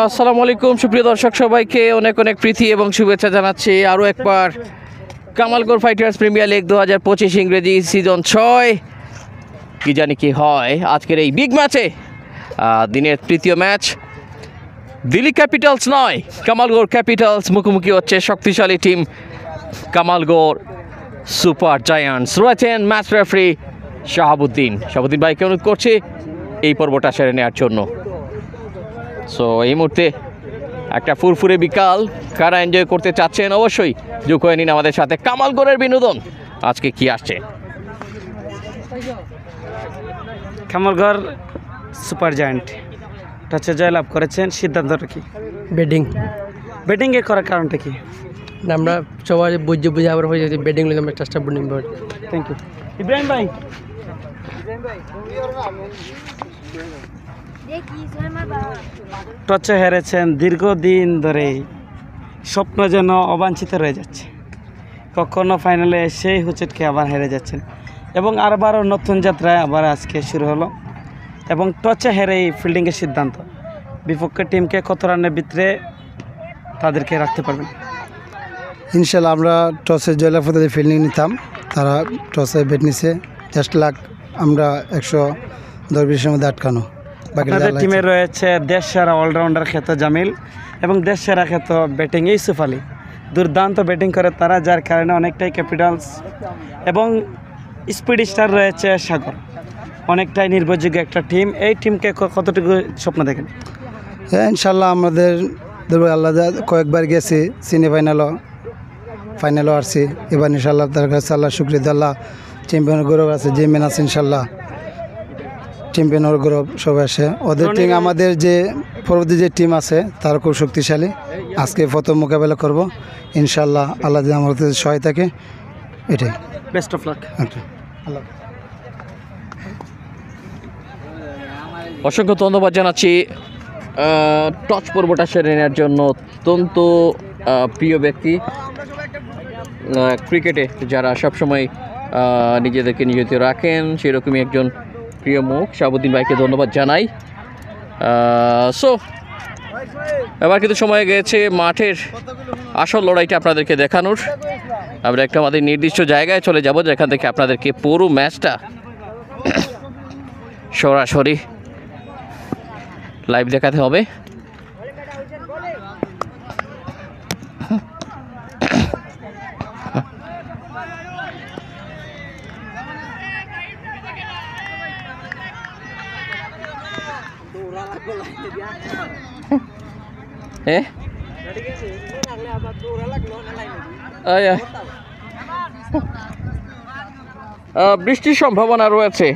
আসসালামু আলাইকুম সুপ্রিয় দর্শক, সবাইকে অনেক অনেক প্রীতি এবং শুভেচ্ছা জানাচ্ছি আরও একবার কামালগড় ফাইটার্স প্রিমিয়ার লিগ 2025 ইংরেজি সিজন 6 কি জানি কি হয় আজকের এই বিগ ম্যাচে। দিনের তৃতীয় ম্যাচ, দিল্লি ক্যাপিটালস নয় কামালগড় ক্যাপিটালস মুখোমুখি হচ্ছে শক্তিশালী টিম কামালগড় সুপার জায়ান্টস। রয়েছেন ম্যাচ রেফারি শাহাবুদ্দিন ভাইকে অনুরোধ করছি এই পর্বটা সেরে নেওয়ার জন্য। সো এই মুহূর্তে একটা ফুরফুরে বিকাল কারা এনজয় করতে চাচ্ছেন অবশ্যই যোগ হয়ে নিন আমাদের সাথে। কামালগড়ের বিনোদন আজকে কি আসছে? কামালগড় সুপার জায়ান্ট টসে জয়লাভ করেছেন, সিদ্ধান্তটা কি? ব্যাটিংয়ে করার কারণটা কি? আমরা সবাই বুঝে আবার হয়ে যাচ্ছে ব্যাটিং লিগে আমরা চেষ্টা করি। থ্যাংক ইউ ইব্রাহিম ভাই। টসে হেরেছেন, দীর্ঘদিন ধরে স্বপ্ন যেন অবাঞ্ছিত রয়ে যাচ্ছে, কখনো ফাইনালে এসেই হুচটকে আবার হেরে যাচ্ছেন এবং আবারও নতুন যাত্রায় আবার আজকে শুরু হলো এবং টসে হেরে এই ফিল্ডিংয়ের সিদ্ধান্ত বিপক্ষের টিমকে কত রানের ভিতরে তাদেরকে রাখতে পারবেন? ইনশাল্লাহ আমরা টসে জয়লাভ করতে ফিল্ডিং নিতাম, তারা টসে ব্যাট নিছে, জাস্ট লাখ আমরা 110-20-এর মধ্যে আটকানো। আপনাদের টিমে রয়েছে দেশ সেরা অলরাউন্ডার খ্যাত জামিল এবং দেশ সেরা খ্যাত ব্যাটিং ইউসুফ আলী। দুর্দান্ত ব্যাটিং করে তারা, যার কারণে অনেকটাই ক্যাপিটালস এবং স্পিড স্টার রয়েছে সাগর, অনেকটাই নির্ভরযোগ্য একটা টিম। এই টিমকে কতটুকু স্বপ্ন দেখেন? হ্যাঁ ইনশাল্লাহ আমাদের আল্লাহ কয়েকবার গেছি ফাইনালও আসছি, এবার ইনশাল্লাহ তার কাছে আল্লাহ শুক্রিয়া, আল্লাহ চ্যাম্পিয়নের গৌরব আছে, চ্যাম্পিয়ন আছে ইনশাল্লাহ, চ্যাম্পিয়নের গৌরব সবাই আসে। ওদের টিম আমাদের যে পরবর্তী যে টিম আছে তারা খুব শক্তিশালী। আজকে প্রথম মোকাবেলা করব ইনশাল্লাহ, আল্লাহ যদি আমাদের সহায় থাকে, এটাই। Best of luck. আল্লাহ অসংখ্য ধন্যবাদ জানাচ্ছি টচ পর্বটা সেরে নেওয়ার জন্য। অত্যন্ত প্রিয় ব্যক্তি ক্রিকেটে, যারা সবসময় নিজেদেরকে নিয়োজিত রাখেন, সেরকমই একজন প্রিয় মুখ শাহাবুদ্দিন ভাইকে ধন্যবাদ জানাই। সো এবার কিন্তু সময় গেছে মাঠের আসল লড়াইটা আপনাদেরকে দেখানোর। আমরা একটা আমাদের নির্দিষ্ট জায়গায় চলে যাব, যেখান থেকে আপনাদেরকে পুরো ম্যাচটা সরাসরি লাইভ দেখাতে হবে। বৃষ্টির সম্ভাবনা রয়েছে,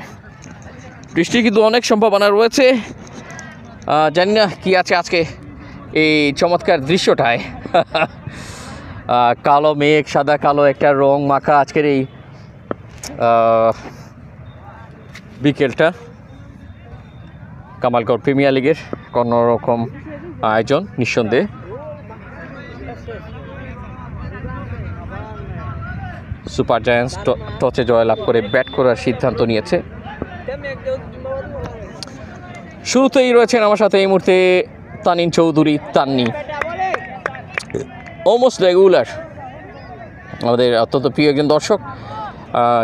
বৃষ্টি কিন্তু অনেক সম্ভাবনা রয়েছে। জানি না কি আছে আজকে এই চমৎকার দৃশ্যটায়। কালো মেঘ, সাদা কালো একটা রং মাখা আজকের এই বিকেলটা। কামালগড় প্রিমিয়ার লিগের কোনোরকম আয়োজন নিঃসন্দেহে। সুপার জায়ান্টস টসে জয়লাভ করে ব্যাট করার সিদ্ধান্ত নিয়েছে। শুরুতেই রয়েছেন আমার সাথে এই মুহূর্তে তানিন চৌধুরী, তান্নি, অলমোস্ট রেগুলার, আমাদের অত্যন্ত প্রিয় একজন দর্শক,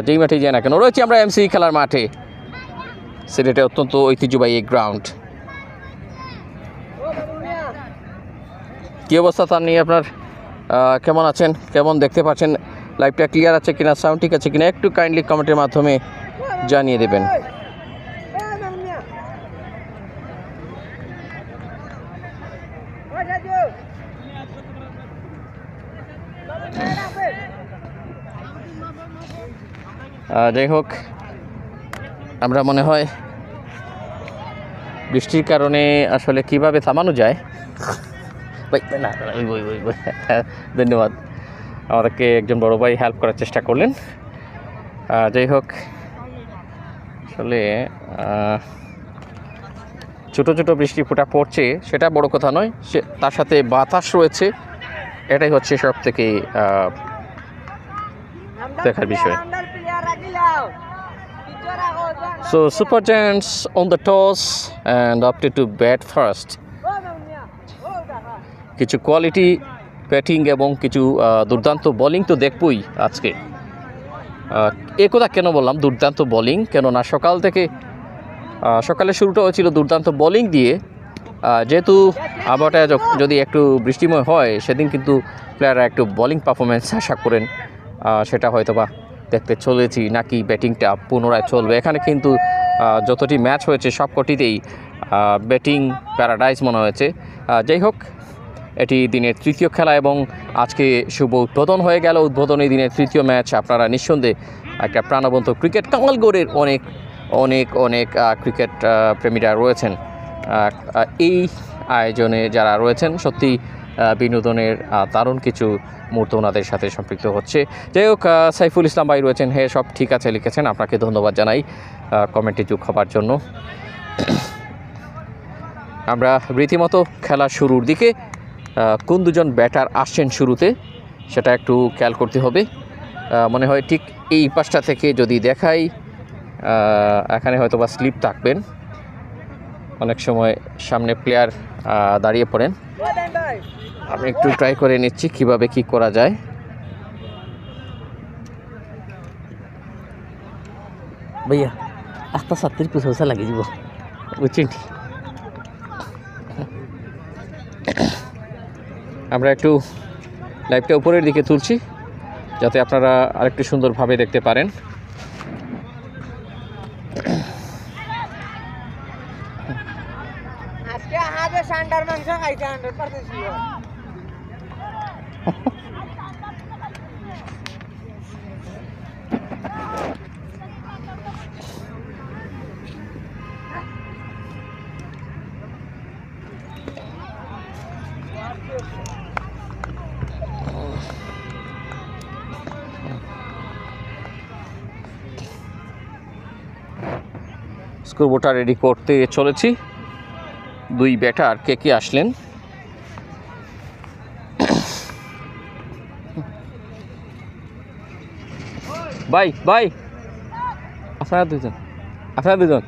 যেই মাঠে যায় না কেন। রয়েছি আমরা এমসি খেলার মাঠে, সিলেটে অত্যন্ত ঐতিহ্যবাহী এই গ্রাউন্ড। কী অবস্থা তান্নি, আপনার কেমন আছেন? কেমন দেখতে পাচ্ছেন? লাইভটা ক্লিয়ার আছে কিনা, সাউন্ড ঠিক আছে কিনা, একটু কাইন্ডলি কমেন্টের মাধ্যমে জানিয়ে দেবেন। যাই হোক, আমরা মনে হয় বৃষ্টির কারণে আসলে কিভাবে থামানো যায়, না ধন্যবাদ, আমাদেরকে একজন বড় ভাই হেল্প করার চেষ্টা করলেন। যাই হোক, আসলে ছোটো ছোটো বৃষ্টি ফোঁটা পড়ছে, সেটা বড় কথা নয়, তার সাথে বাতাস রয়েছে, এটাই হচ্ছে সব থেকে দেখার বিষয়। So Super Giants on the toss and opted to bat first. কিছু কোয়ালিটি ব্যাটিং এবং কিছু দুর্দান্ত বোলিং তো দেখবই আজকে। এ কথা কেন বললাম দুর্দান্ত বোলিং, কেননা সকালে শুরুটা হয়েছিল দুর্দান্ত বোলিং দিয়ে। যেহেতু আবহাওয়াটা যদি একটু বৃষ্টিময় হয় সেদিন কিন্তু প্লেয়াররা একটু বোলিং পারফরমেন্স আশা করেন, সেটা হয়তো বা দেখতে চলেছি নাকি ব্যাটিংটা পুনরায় চলবে। এখানে কিন্তু যতটি ম্যাচ হয়েছে সবকটিতেই ব্যাটিং প্যারাডাইজ মনে হয়েছে। যাই হোক, এটি দিনের তৃতীয় খেলা এবং আজকে শুভ উদ্বোধন হয়ে গেল। উদ্বোধনী দিনের তৃতীয় ম্যাচ। আপনারা নিঃসন্দেহে একটা প্রাণবন্ত ক্রিকেট, কামালগড়ের অনেক অনেক অনেক ক্রিকেট প্রেমীরা রয়েছেন এই আয়োজনে যারা রয়েছেন, সত্যি বিনোদনের দারুণ কিছু মুহূর্ত ওনাদের সাথে সম্পৃক্ত হচ্ছে। যাই হোক, সাইফুল ইসলাম ভাই রয়েছেন, হ্যাঁ সব ঠিক আছে লিখেছেন, আপনাকে ধন্যবাদ জানাই কমেন্টে যোগ হবার জন্য। আমরা রীতিমতো খেলা শুরুর দিকে কোন দুজন ব্যাটার আসছেন শুরুতে সেটা একটু খেয়াল করতে হবে। মনে হয় ঠিক এই পাশটা থেকে যদি দেখাই, এখানে হয়তো বা স্লিপ থাকবেন, অনেক সময় সামনে প্লেয়ার দাঁড়িয়ে পড়েন। আমি একটু ট্রাই করে নিচ্ছি কিভাবে কি করা যায়। ভাইয়া আস্তা 70 লাগিয়ে দিব, বুঝছেন? আমরা একটু লাইভটা উপরের দিকে তুলছি যাতে আপনারা আরেকটু সুন্দরভাবে দেখতে পারেন। আজকে আগে সান্ডার মাংস খাইছে 100% শিওর। স্কোরবোর্ডটা রেডি করতে চলেছি। দুই ব্যাটার কে কে আসলেন, ভাই ভাই আপনারা দুজন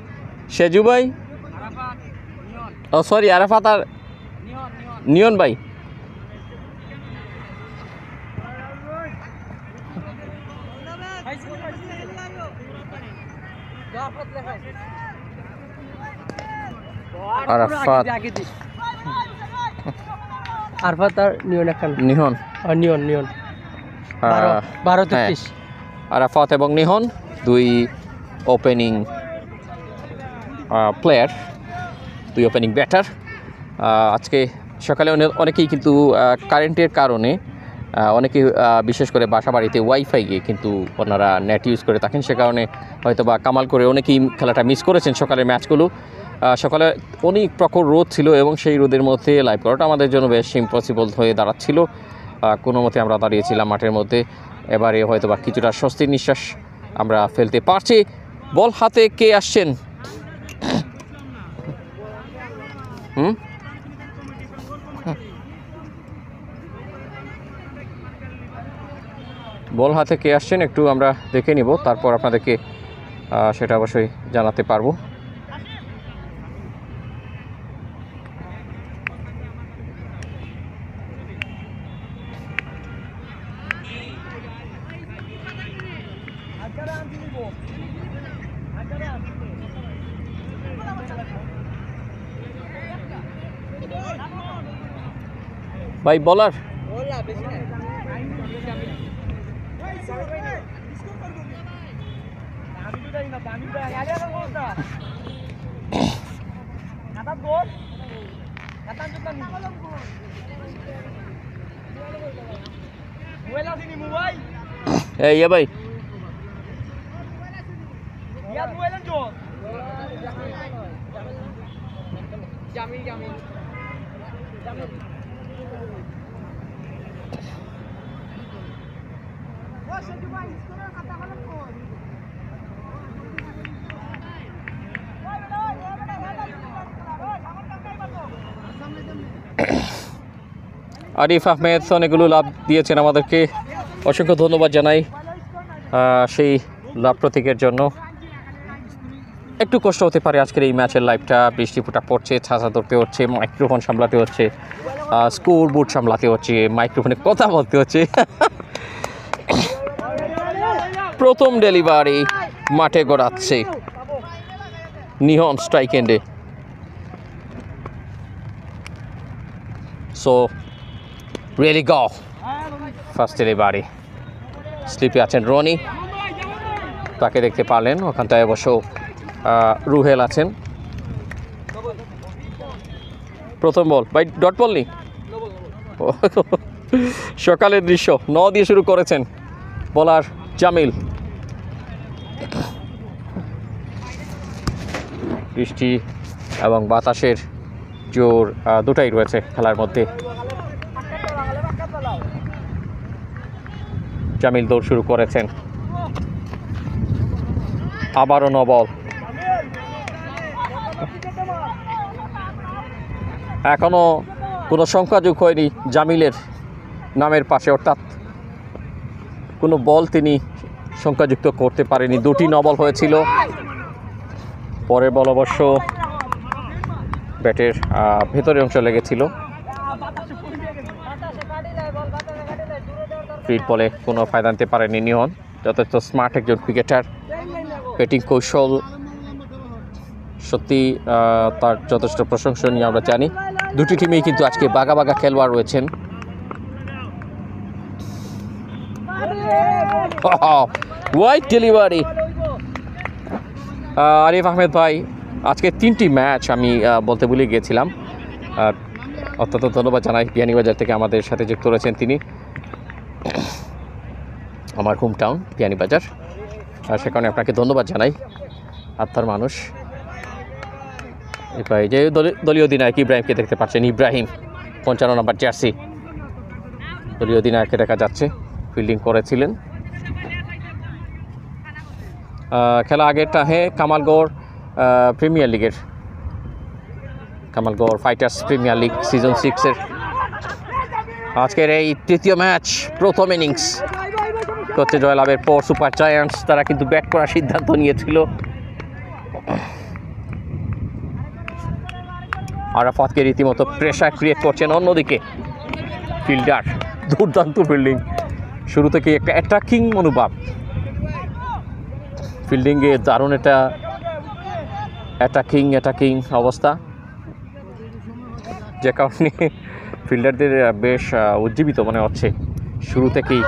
সেজু ভাই, ও সরি আরাফাত আর নিয়ন ভাই। আরাফাত আরফাত আর নিয়ন একটা নিহন, নিয়ন 12-33। আরাফাত এবং নিহন দুই ওপেনিং প্লেয়ার, দুই ওপেনিং ব্যাটার। আজকে সকালে অনেকেই কিন্তু কারেন্টের কারণে অনেকে বিশেষ করে বাসা বাড়িতে ওয়াইফাই গিয়ে কিন্তু ওনারা নেট ইউজ করে থাকেন, সে কারণে হয়তো বা কামাল করে অনেকেই খেলাটা মিস করেছেন সকালের ম্যাচগুলো। সকালে অনেক প্রখর রোদ ছিল এবং সেই রোদের মধ্যে লাইভ করাটা আমাদের জন্য বেশ ইম্পসিবল হয়ে দাঁড়াচ্ছিল। কোনো মতে আমরা দাঁড়িয়েছিলাম মাঠের মধ্যে। এবারে হয়তো বা কিছুটা স্বস্তির নিঃশ্বাস আমরা ফেলতে পারছি। বল হাতে কে আসছেন? বল হাতে কে আসছেন একটু আমরা দেখে নিব, তারপর আপনাদেরকে সেটা অবশ্যই জানাতে পারবো। ভাই বলার এই ভাই আরিফ আহমেদ অনেকগুলো লাভ দিয়েছেন আমাদেরকে, অসংখ্য ধন্যবাদ জানাই। সেই লাভ প্রতীকের জন্য একটু কষ্ট হতে পারে আজকের এই ম্যাচের লাইভটা। বৃষ্টি ফোঁটা পড়ছে, ছাঁচা ধরতে হচ্ছে, মাইক্রোফোন সামলাতে হচ্ছে, স্কোর বোর্ড সামলাতে হচ্ছে, মাইক্রোফোনে কথা বলতে হচ্ছে। প্রথম ডেলিভারি মাঠে গড়াচ্ছে নিহন স্ট্রাইক এন্ডে। সো রিয়েলি গো ফার্স্ট ডেলিভারি। স্লিপে আছেন রনি, তাকে দেখতে পারলেন। ওখানটায় অবশ্য রুহেল আছেন। প্রথম বল বাই ডট বল নি, সকালের দৃশ্য 9 দিয়ে শুরু করেছেন বলার জামিল। বৃষ্টি এবং বাতাসের জোর দুটাই রয়েছে খেলার মধ্যে। জামিল দৌড় শুরু করেছেন, আবারও নো বল। এখনো কোনো সংখ্যাযোগ হয়নি জামিলের নামের পাশে, অর্থাৎ কোনো বল তিনি সংখ্যাযুক্ত করতে পারেনি। 2টি নো বল হয়েছিল। পরের বল অবশ্য ব্যাটের ভেতরের অংশ লেগেছিল। ফিল্ড বলে কোনো ফায়দা আনতে পারেনি নিহন। যথেষ্ট স্মার্ট একজন ক্রিকেটার, ব্যাটিং কৌশল সত্যি তার যথেষ্ট প্রশংসনীয় আমরা জানি। দুটি টিমেই কিন্তু আজকে বাঘা বাঘা খেলোয়াড় রয়েছেন। Wide delivery. আরিফ আহমেদ ভাই, আজকে 3টি ম্যাচ আমি বলতে ভুলে গিয়েছিলাম। অত্যন্ত ধন্যবাদ জানাই, বিয়ানীবাজার থেকে আমাদের সাথে যুক্ত রয়েছেন তিনি। আমার হোম টাউন বিয়ানীবাজার, সে কারণে আপনাকে ধন্যবাদ জানাই, আত্মার মানুষ। এই যে দলীয় অধিনায়ক ইব্রাহিমকে দেখতে পাচ্ছেন, ইব্রাহিম 55 নম্বর জার্সি, দলীয় অধিনায়ককে দেখা যাচ্ছে, ফিল্ডিং করেছিলেন। খেলা আগেরটা কামালগড় প্রিমিয়ার লিগের, Kamalgarh fighters premier league season 6-এর আজকের এই 3য় ম্যাচ। প্রথম ইনিংস করছে জয়লাভের পর সুপার জায়ান্টস, তারা কিন্তু ব্যাট করার সিদ্ধান্ত নিয়েছিল। আরাফাতকে রীতিমতো প্রেশার ক্রিয়েট করছেন। অন্যদিকে ফিল্ডার দুর্দান্ত ফিল্ডিং, শুরু থেকে একটা অ্যাটাকিং মনোভাব, ফিল্ডিংয়ে দারুণ একটা অ্যাটাকিং অবস্থা, যে কারণে ফিল্ডারদের বেশ উজ্জীবিত মনে হচ্ছে। শুরু থেকেই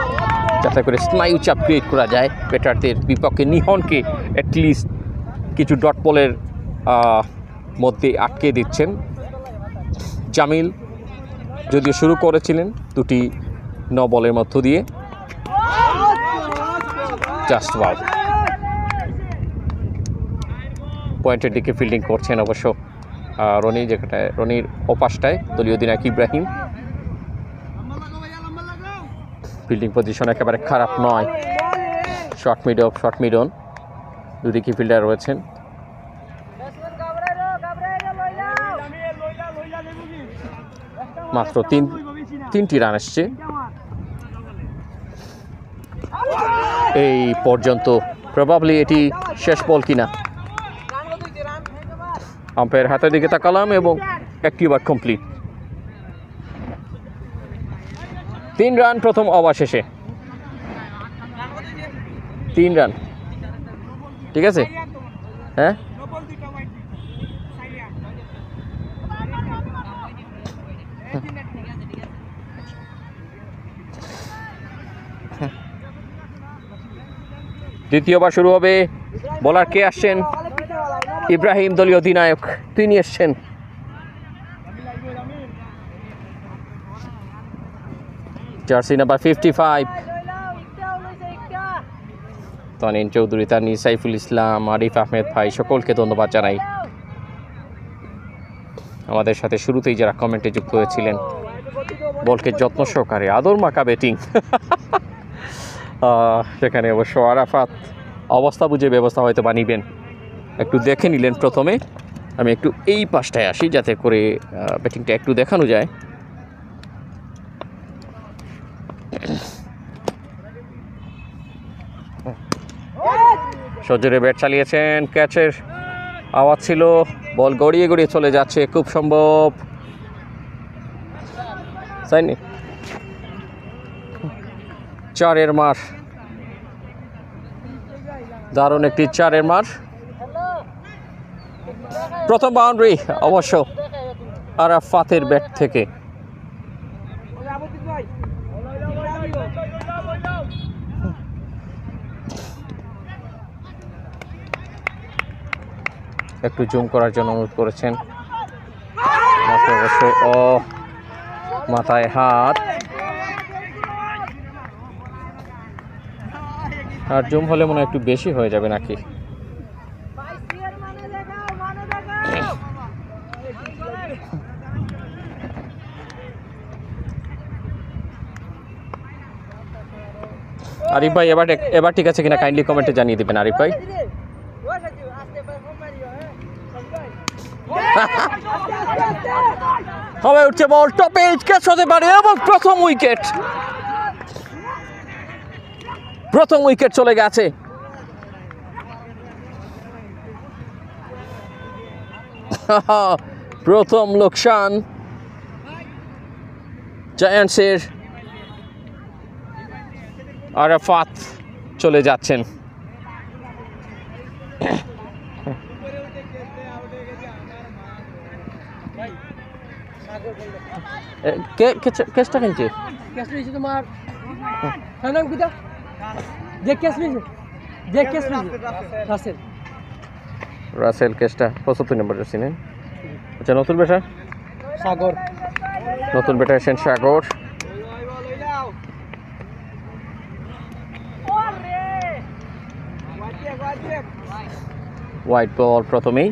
যাতে করে স্নায়ু চাপ ক্রিয়েট করা যায় ব্যাটারদের বিপক্ষে। নিহনকে অ্যাটলিস্ট কিছু ডট বলের মধ্যে আটকে দিচ্ছেন। জামিল যদিও শুরু করেছিলেন 2টি নো বলের মধ্য দিয়ে, জাস্ট ওয়াও। পয়েন্টের দিকে ফিল্ডিং করছেন অবশ্য রনি, যেখানটায় রনির ওপাশটায় দলীয় অধিনায়ক ইব্রাহিম। ফিল্ডিং পজিশন একেবারে খারাপ নয়, শর্ট মিড অন, দুদিকে ফিল্ডার রয়েছেন। মাত্র 3টি রান এসছে এই পর্যন্ত। প্রবাবলি এটি শেষ বল কিনা। আম্পায়ার হাতের দিকে তাকালাম এবং একটি ওভার কমপ্লিট। 3 রান প্রথম ওভার শেষে, 3 রান, ঠিক আছে। হ্যাঁ, দ্বিতীয় ওভার শুরু হবে। বোলার কে আসছেন? ইব্রাহিম, দলীয় অধিনায়ক, তিনি এসছেন। জার্সি নাম্বার 55, তনিন চৌধুরী, তানি, সাইফুল ইসলাম, আরিফ আহমেদ ভাই, সকলকে ধন্যবাদ জানাই। আমাদের সাথে শুরুতেই যারা কমেন্টে যুক্ত হয়েছিলেন, বলকে যত্ন সহকারে আদর মাখা ব্যাটিং। সেখানে অবশ্য আরাফাত অবস্থা বুঝে ব্যবস্থা হয়তো বানিবেন, একটু দেখে নিলেন প্রথমে। আমি একটু এই পাশটায় আসি যাতে করে ব্যাটিংটা একটু দেখানো যায়। সজোরে ব্যাট চালিয়েছেন, ক্যাচের আওয়াজ ছিল, বল গড়িয়ে গড়িয়ে চলে যাচ্ছে, খুব সম্ভব তাইনি 4-এর মার, দারুণ একটি 4-এর মার। প্রথম বাউন্ডারি অবশ্য আরাফাতের ব্যাট থেকে। একটু জুম করার জন্য অনুরোধ করেছেন, অবশ্য মাথায় হাত, আর জুম হলে মনে হয় একটু বেশি হয়ে যাবে নাকি। আরিফ ভাই এবার ঠিক আছে কিনা কাইন্ডলি কমেন্টে জানিয়ে দেবেন আরিফ ভাই। হবে উঠছে বল, টপে ক্যাচ হতে পারে এবং প্রথম উইকেট চলে গেছে। প্রথম লোকসান জায়ান্টসের। আরাফাত চলে যাচ্ছেন। কেসটা কিনছে ক্যাচ লিয়েছে তোমার নাম কিটা দেখ ক্যাচ লিয়েছে রাসেল রাসেল কেসটা 75 নম্বর জার্সি নেন। আচ্ছা নতুন ব্যাটার এসেছেন সাগর। হোয়াইট বল প্রথমেই।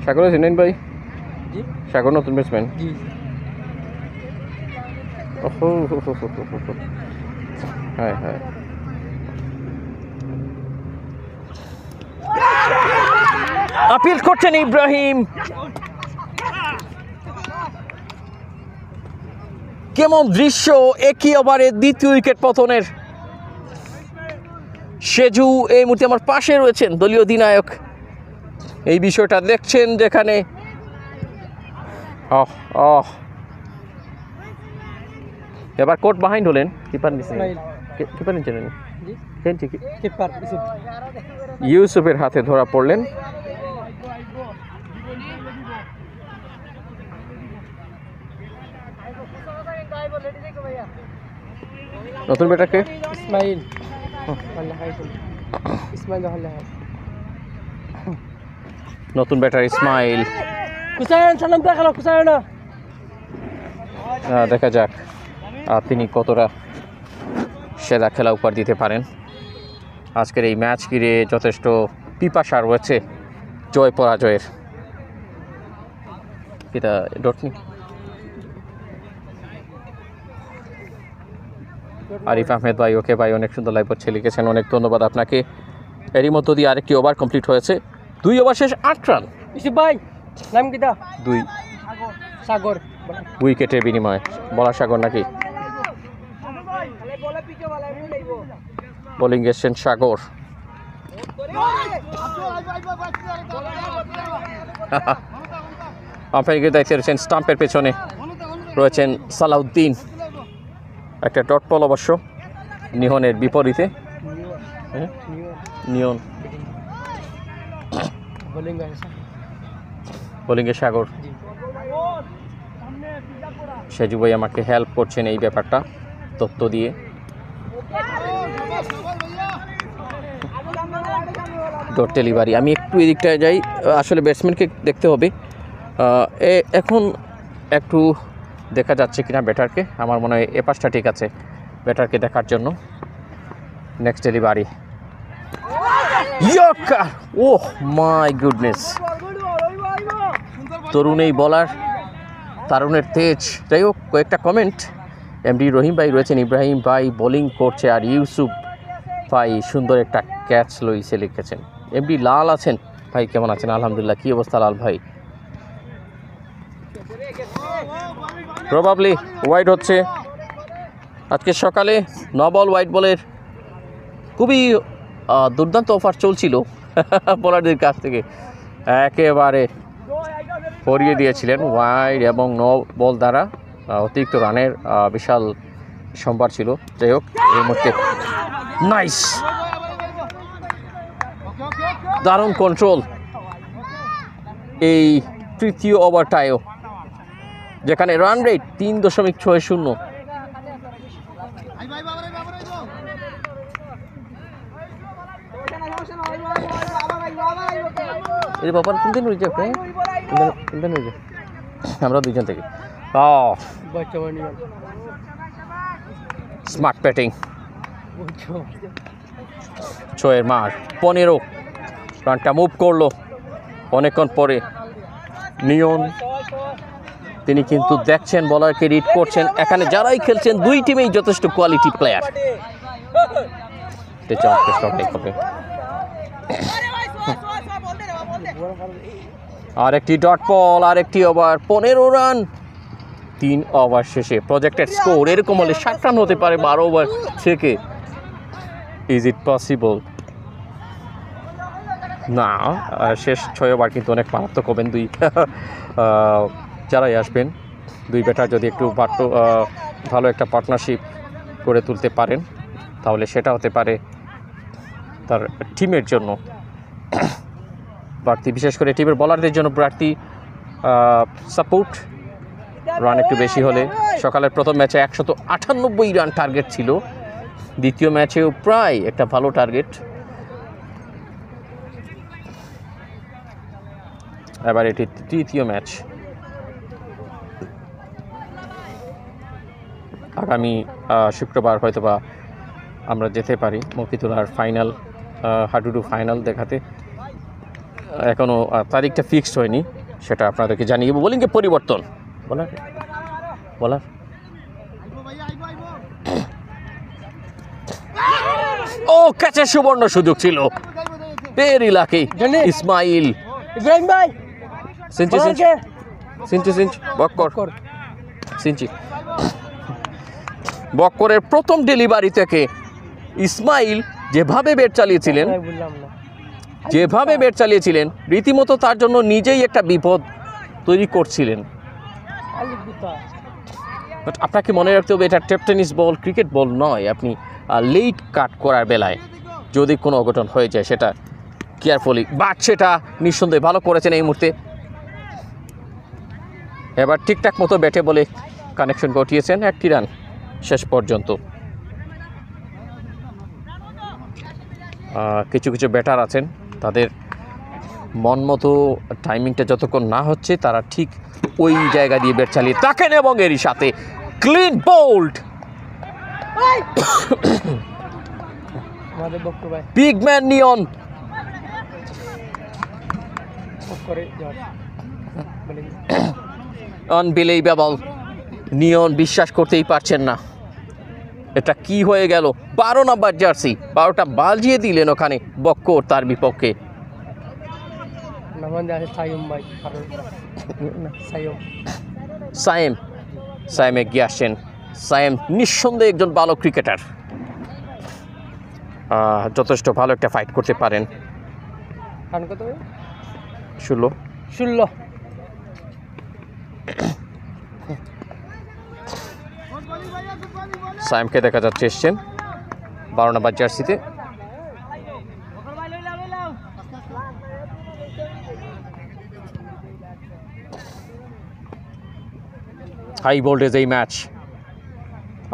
সাগর চিনেন ভাই? সাগর নতুন ব্যাটসম্যান। হ্যাঁ হ্যাঁ, আপিল করছেন ইব্রাহিম। কেমন দৃশ্য একই ওভারে দ্বিতীয় উইকেট পতনের। সেজু এই মুহূর্তে আমার পাশে রয়েছেন, দলীয় অধিনায়ক। এই বিষয়টা দেখছেন যেখানে এবার কোর্ট বাহাইন্ড হলেন, কিপার নিচ্ছেন ইউসুফের হাতে ধরা পড়লেন। নতুন বেটাকে ইসমাইল নতুন ব্যাটার ইসমাইল। দেখা যাক তিনি কতটা সেরা খেলা উপহার দিতে পারেন। আজকের এই ম্যাচ ঘিরে যথেষ্ট পিপাসা রয়েছে জয় পরাজয়ের। এটা ডটনি আরিফ আহমেদ ভাই, ওকে ভাই, অনেক সুন্দর লাইভ হচ্ছে লিখেছেন, অনেক ধন্যবাদ আপনাকে। এরই মধ্য দিয়ে আরেকটি ওভার কমপ্লিট হয়েছে। 2 ওভার শেষ 8 রান। ভাই নাম কিটা? 2 সাগর উইকেটের বিনিময়ে। বলা সাগর নাকি? বোলিং এসছেন সাগর। আম্পায়ারের দায়িত্বে রয়েছেন স্টাম্পের পেছনে রয়েছেন সালাউদ্দিন। একটা ডট বল অবশ্য নিহনের বিপরীতে। নিয়ন বোলিংয়ে সাগর। সেজু ভাই আমাকে হেল্প করছেন এই ব্যাপারটা তথ্য দিয়ে। Dot delivery. আমি একটু এদিকটায় যাই, আসলে ব্যাটসম্যানকে দেখতে হবে। এখন একটু দেখা যাচ্ছে কিনা ব্যাটারকে। আমার মনে হয় এ পাশটা ঠিক আছে ব্যাটারকে দেখার জন্য। Next delivery, yorker. Oh my goodness, Tarun এই বলার, তারুণের তেজ। যাই হোক, কয়েকটা কমেন্ট। এমডি রহিম ভাই রয়েছেন, ইব্রাহিম ভাই বোলিং করছে, আর ইউসুফ ভাই সুন্দর একটা ক্যাচ লইছে লিখেছেন। এমডি লাল আছেন ভাই, কেমন আছেন? আলহামদুলিল্লাহ। কী অবস্থা লাল ভাই? প্রবাবলি ওয়াইড হচ্ছে আজকে সকালে। 9 বল ওয়াইড বলের খুবই দুর্দান্ত অফার চলছিল বোলারদের কাছ থেকে, একেবারে পরিয়ে দিয়েছিলেন ওয়াইড এবং নো বল দ্বারা। অতিরিক্ত রানের বিশাল সম্ভার ছিল। যাই হোক, এই মুহূর্তে নাইস, দারুণ কন্ট্রোল এই তৃতীয় ওভারটায়ও, যেখানে রান রেট 3.60। এই ব্যাপার তিনদিন হয়ে যাবে, তিনদিন হয়ে যাবে আমরা দুইজন থেকে। স্মার্ট ব্যাটিং, 6 মার 15, রানটা মুভ করলো অনেকক্ষণ পরে। নিয়ন তিনি কিন্তু দেখছেন, বলারকে রিড করছেন। এখানে যারাই খেলছেন দুই টিমেই যথেষ্ট কোয়ালিটি প্লেয়ার। আর একটি ডট বল, আর একটি ওভার, 15 রান 3 ওভার শেষে। প্রজেক্টেড স্কোর এরকম হলে 60 রান হতে পারে 12 ওভার থেকে। Is it possible? না, শেষ 6 ওভার কিন্তু অনেক মারাত্মক হবেন। যারাই আসবেন দুই ব্যাটার যদি একটু ভালো একটা পার্টনারশিপ করে তুলতে পারেন, তাহলে সেটা হতে পারে তার টিমের জন্য বাড়তি, বিশেষ করে টিমের বলারদের জন্য বাড়তি সাপোর্ট। রান একটু বেশি হলে, সকালের প্রথম ম্যাচে 198 রান টার্গেট ছিল, দ্বিতীয় ম্যাচেও প্রায় একটা ভালো টার্গেট। এবার এটি তৃতীয় ম্যাচ। আগামী শুক্রবার হয়তোবা আমরা যেতে পারি মফিতুলার ফাইনাল, হাডুডু ফাইনাল দেখাতে। এখনও তারিখটা ফিক্সড হয়নি, সেটা আপনাদেরকে জানিয়ে। বোলিংয়ে পরিবর্তন, বলার ও ক্যাচের সুবর্ণ সুযোগ ছিল, ভেরি লাকি ইসমাইল। ইব্রাহিম ভাই, বক্করের প্রথম ডেলিভারি থেকে ইসমাইল যেভাবে ব্যাট চালিয়েছিলেন, রীতিমতো তার জন্য নিজেই একটা বিপদ তৈরি করছিলেন। বাট আপনাকে মনে রাখতে হবে, এটা tape tennis ball, cricket ball নয়। আপনি লেট কাট করার বেলায় যদি কোনো অঘটন হয়ে যায়, সেটা কেয়ারফুলি, বাট সেটা নিঃসন্দেহে ভালো করেছেন এই মুহূর্তে। এবার ঠিকঠাক মতো ব্যাটে বলে কানেকশন ঘটিয়েছেন, 1টি রান শেষ পর্যন্ত। কিছু কিছু ব্যাটার আছেন, তাদের মন মতো টাইমিংটা যতক্ষণ না হচ্ছে, তারা ঠিক ওই জায়গা দিয়ে ব্যাট চালিয়ে থাকেন এবং এরই সাথে ক্লিন বোল্ড। বিগ ম্যান নিয়ন আনবিলিভেবল। নিয়ন বিশ্বাস করতেই পারছেন না, এটা কি হয়ে গেল। 12 নম্বর জার্সি, 12টা বাজিয়ে দিলেন ওখানে বক্কর তার বিপক্ষে। সায়েম এগিয়ে আসছেন। সায়েম নিঃসন্দেহে একজন ভালো ক্রিকেটার, যথেষ্ট ভালো একটা ফাইট করতে পারেন। 16 সায়েমকে দেখা যাচ্ছে এসছেন 12 নম্বর জার্সিতে। হাই ভোল্টেজ এই ম্যাচ।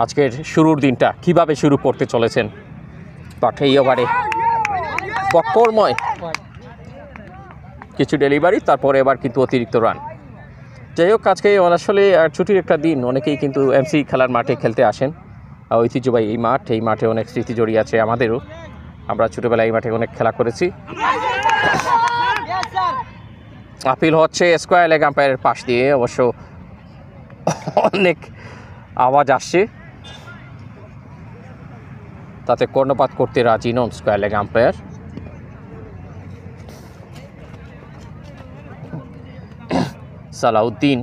আজকের শুরুর দিনটা কিভাবে শুরু করতে চলেছেন, বাট এই ওভারে বক্করময় কিছু ডেলিভারি, তারপরে এবার কিন্তু অতিরিক্ত রান। যাই হোক, আজকে আসলে ছুটির একটা দিন, অনেকেই কিন্তু এমসি খেলার মাঠে খেলতে আসেন। ঐতিহ্যবাহী এই মাঠে অনেক স্মৃতি জড়িয়ে আছে আমাদেরও। আমরা ছোটোবেলায় এই মাঠে অনেক খেলা করেছি। আপিল হচ্ছে স্কোয়ার লেগ আম্পায়ারের পাশ দিয়ে, অবশ্য অনেক আওয়াজ আসছে, তাতে কর্ণপাত করতে রাজি নন স্কোয়ার লেগ আম্পায়ার। সালাউদ্দিন,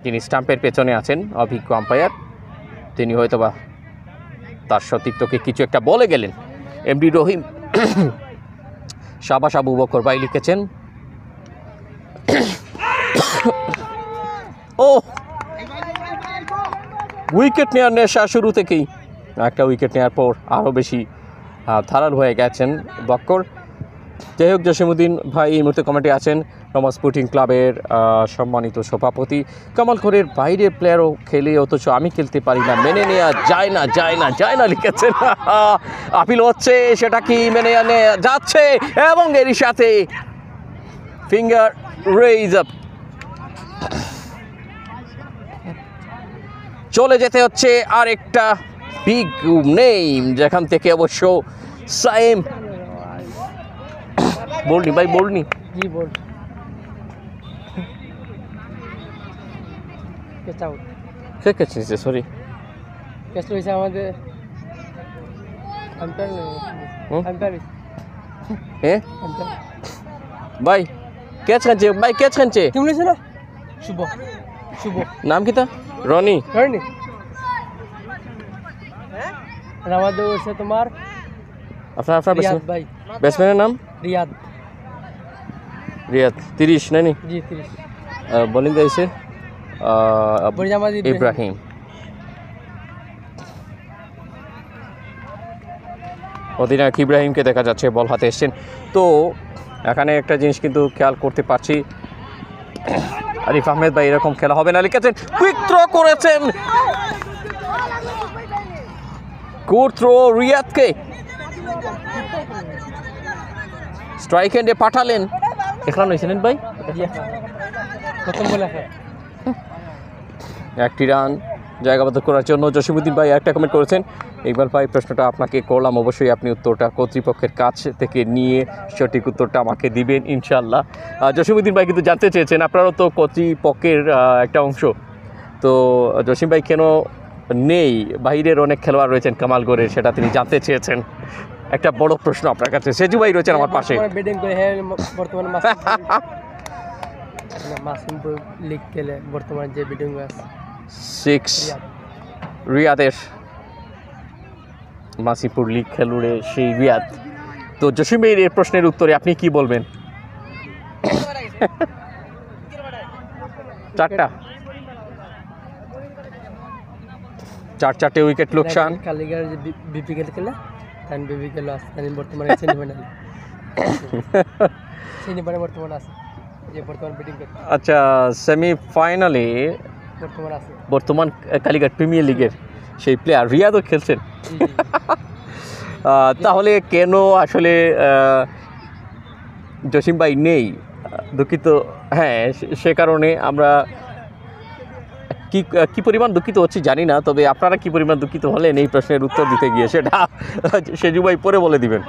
যিনি স্টাম্পের পেছনে আছেন, অভিজ্ঞ আম্পায়ার, তিনি হয়তোবা তার সতীর্থকে কিছু একটা বলে গেলেন, এমডি রহিম শাবাশ আবু বকর ভাই লিখেছেন ও উইকেট নেওয়ার নেশা শুরু থেকেই, একটা উইকেট নেওয়ার পর আরও বেশি ধারাল হয়ে গেছেন বক্কর। যাই হোক, জসিমউদ্দিন ভাই এই মুহূর্তে কমিটি আছেন, রমা স্পোর্টিং ক্লাবের সম্মানিত সভাপতি। কামাল ঘরের বাইরে প্লেয়ারও খেলে অথচ আমি খেলতে পারি না, মেনে নেওয়া যায় না লিখেছেন। আপিল হচ্ছে, সেটা কি মেনে নেওয়া যাচ্ছে? এবং এরই সাথে ফিঙ্গার রেইজ আপ, চলে যেতে হচ্ছে আরেকটা বিগ নেম, যেখান থেকে অবশ্য সাইম বলনি ভাই, বলনি जी बोल कैच आउट কে কেছে নিছে, সরি कैच হইছে আমাদের আম্পায়ার আম্পায়ার হ্যাঁ ভাই ক্যাচ খাচ্ছে, ভাই ক্যাচ খাচ্ছে, কেমন হইছে না শুভ শুভ নাম কি তা? রনি। হয়নি আর আমাদের হচ্ছে তোমার আপনার রিয়াদ ভাই, ব্যাটসম্যানের নাম? রিয়াদ রিয়াদ 30 নানি। জি 30 বোলিং দিয়েছে বরিজামাদি ইব্রাহিম। অধিনায়ক ইব্রাহিমকে দেখা যাচ্ছে বল হাতে এসছেন। তো এখানে একটা জিনিস কিন্তু খেয়াল করতে পারছি, আরিফ আহমেদ ভাই এরকম খেলা হবে না লিখেছেন, কুইক থ্রো করেছেন, গুড থ্রো রিয়াদকে স্ট্রাইক হ্যান্ডে পাঠালেন। এখানে হয়েছিলেন ভাই প্রথম বলে একটি রান জায়গাবদ্ধ করার জন্য জসিমউদ্দিন ভাই একটা কমেন্ট করেছেন। ইকবাল ভাই, প্রশ্নটা আপনাকে করলাম, অবশ্যই আপনি উত্তরটা কর্তৃপক্ষের কাছ থেকে নিয়ে সঠিক উত্তরটা আমাকে দিবেন ইনশাল্লাহ। জসিমউদ্দিন ভাই কিন্তু জানতে চেয়েছেন, আপনারও তো কর্তৃপক্ষের একটা অংশ, তো জসিম ভাই কেন নেই? বাইরের অনেক খেলোয়াড় রয়েছেন কামালগড়ের, সেটা তিনি জানতে চেয়েছেন। একটা বড় প্রশ্ন আপনার কাছে। সেজু ভাই রয়েছেন আমার পাশে। ব্যাটিং করে হ্যাঁ বর্তমানে মাসিমপুর লিগ খেলে, বর্তমানে যে ব্যাটিং আছে 6 রিয়াদের মাসিপুর লিগ খেলুড়ে সেই রিয়াদ। তো জসিম ভাইয়ের এর প্রশ্নের উত্তরে আপনি কি বলবেন? চারটে উইকেট লোকসান। কালিগার যে বিপিএল খেলে তান বিপিএল আছে, তান বর্তমানে সেমিফাইনালে বর্তমানে আছে, যে বর্তমান ব্যাটিং করে। আচ্ছা, সেমিফাইনালে বর্তমান কালিঘাট প্রিমিয়ার লিগের সেই প্লেয়ার রিয়াদও খেলছেন। তাহলে কেন আসলে জসিম ভাই নেই? দুঃখিত, হ্যাঁ সে কারণে আমরা কি পরিমাণ দুঃখিত হচ্ছি জানি না, তবে আপনারা কি পরিমাণ দুঃখিত হলেন এই প্রশ্নের উত্তর দিতে গিয়ে সেটা সেজু ভাই পরে বলে দিবেন।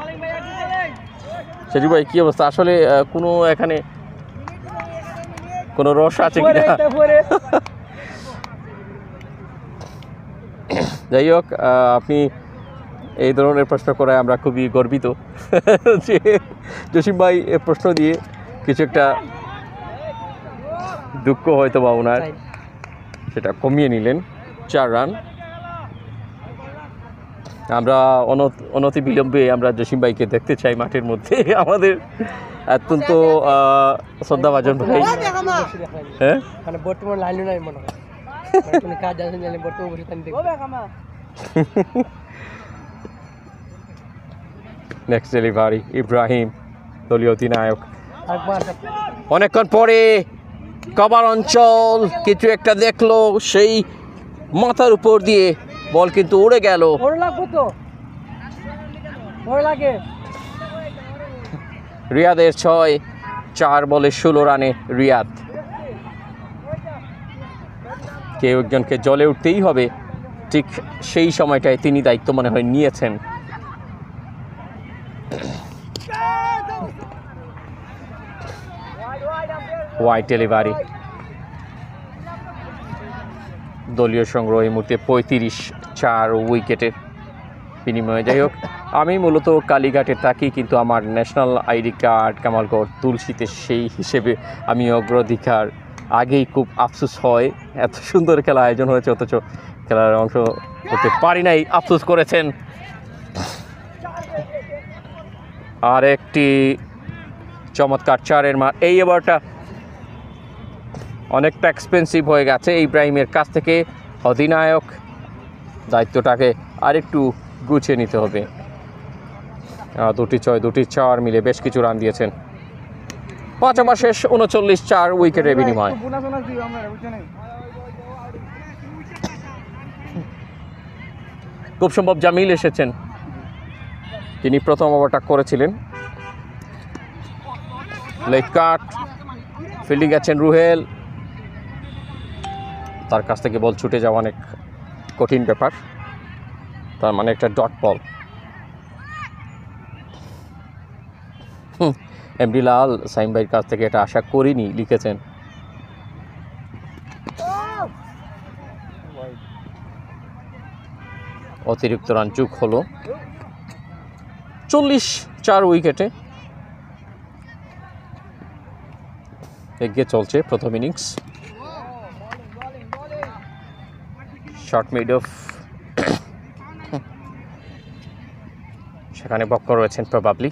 সেজু ভাই কী অবস্থা আসলে? কোনো এখানে কোনো রস আছে কিনা? যাই হোক, আপনি এই ধরনের প্রশ্ন করায় আমরা খুবই গর্বিত যে জসিম ভাই এ প্রশ্ন দিয়ে কিছু একটা দুঃখ হয়তো বা ওনার সেটা কমিয়ে নিলেন। 4 রান। আমরা অনতি বিলম্বে আমরা জসিম ভাইকে দেখতে চাই মাঠের মধ্যে। আমাদের অত্যন্ত শ্রদ্ধাভাজন ভাই। হ্যাঁ, মানে বর্তমান লাইনও নাই মনে হয়, কোনো কাজ আছে জানি বর্তমান বসে তাই দেখব। নেক্সট ডেলিভারি ইব্রাহিম, দলীয় অধিনায়ক। অনেকক্ষণ পরে কভার অঞ্চল কিছু একটা দেখলো, সেই মাথার উপর দিয়ে বল কিন্তু উড়ে গেল। রিয়াদের 6, 4 বলে 16 রানে রিয়াদ। কেউ একজনকে জলে উঠতেই হবে, ঠিক সেই সময়টায় তিনি দায়িত্ব মনে হয় নিয়েছেন। ওয়াইড ডেলিভারি, দলীয় সংগ্রহ এই মুহূর্তে 35-4 উইকেটের বিনিময়ে। যাই হোক, আমি মূলত কালীঘাটে থাকি, কিন্তু আমার ন্যাশনাল আইডি কার্ড কামালগড় তুলসীতে, সেই হিসেবে আমি অগ্রাধিকার আগেই খুব আফসোস হয়, এত সুন্দর খেলা আয়োজন হয়েছে অথচ খেলার অংশ হতে পারি নাই, আফসোস করেছেন আর একটি চমৎকার চারের মার। এই ওভারটা অনেকটা এক্সপেন্সিভ হয়ে গেছে ইব্রাহিমের কাছ থেকে। অধিনায়ক দায়িত্বটাকে আরেকটু গুছিয়ে নিতে হবে। দুটি 6 দুটি 4 মিলে বেশ কিছু রান দিয়েছেন। 5 ওভার শেষ, 39 উইকেটের বিনিময়। খুব সম্ভব জামিল এসেছেন, তিনি প্রথম ওভারটা করেছিলেন। লেগ কাট, ফিল্ডিং গেছেন রুহেল, তার কাছ থেকে বল ছুটে যাওয়া অনেক কঠিন ব্যাপার, তার মানে একটা ডট বল। এমডি লাল সাইম ভাইয়ের কাছ থেকে এটা আশা করিনি, লিখেছেন। অতিরিক্ত রান যোগ হলো 40 উইকেটে এগিয়ে চলছে প্রথম ইনিংস। শর্ট মিড অফ, সেখানে বক্কর রয়েছেন প্রবাবলি।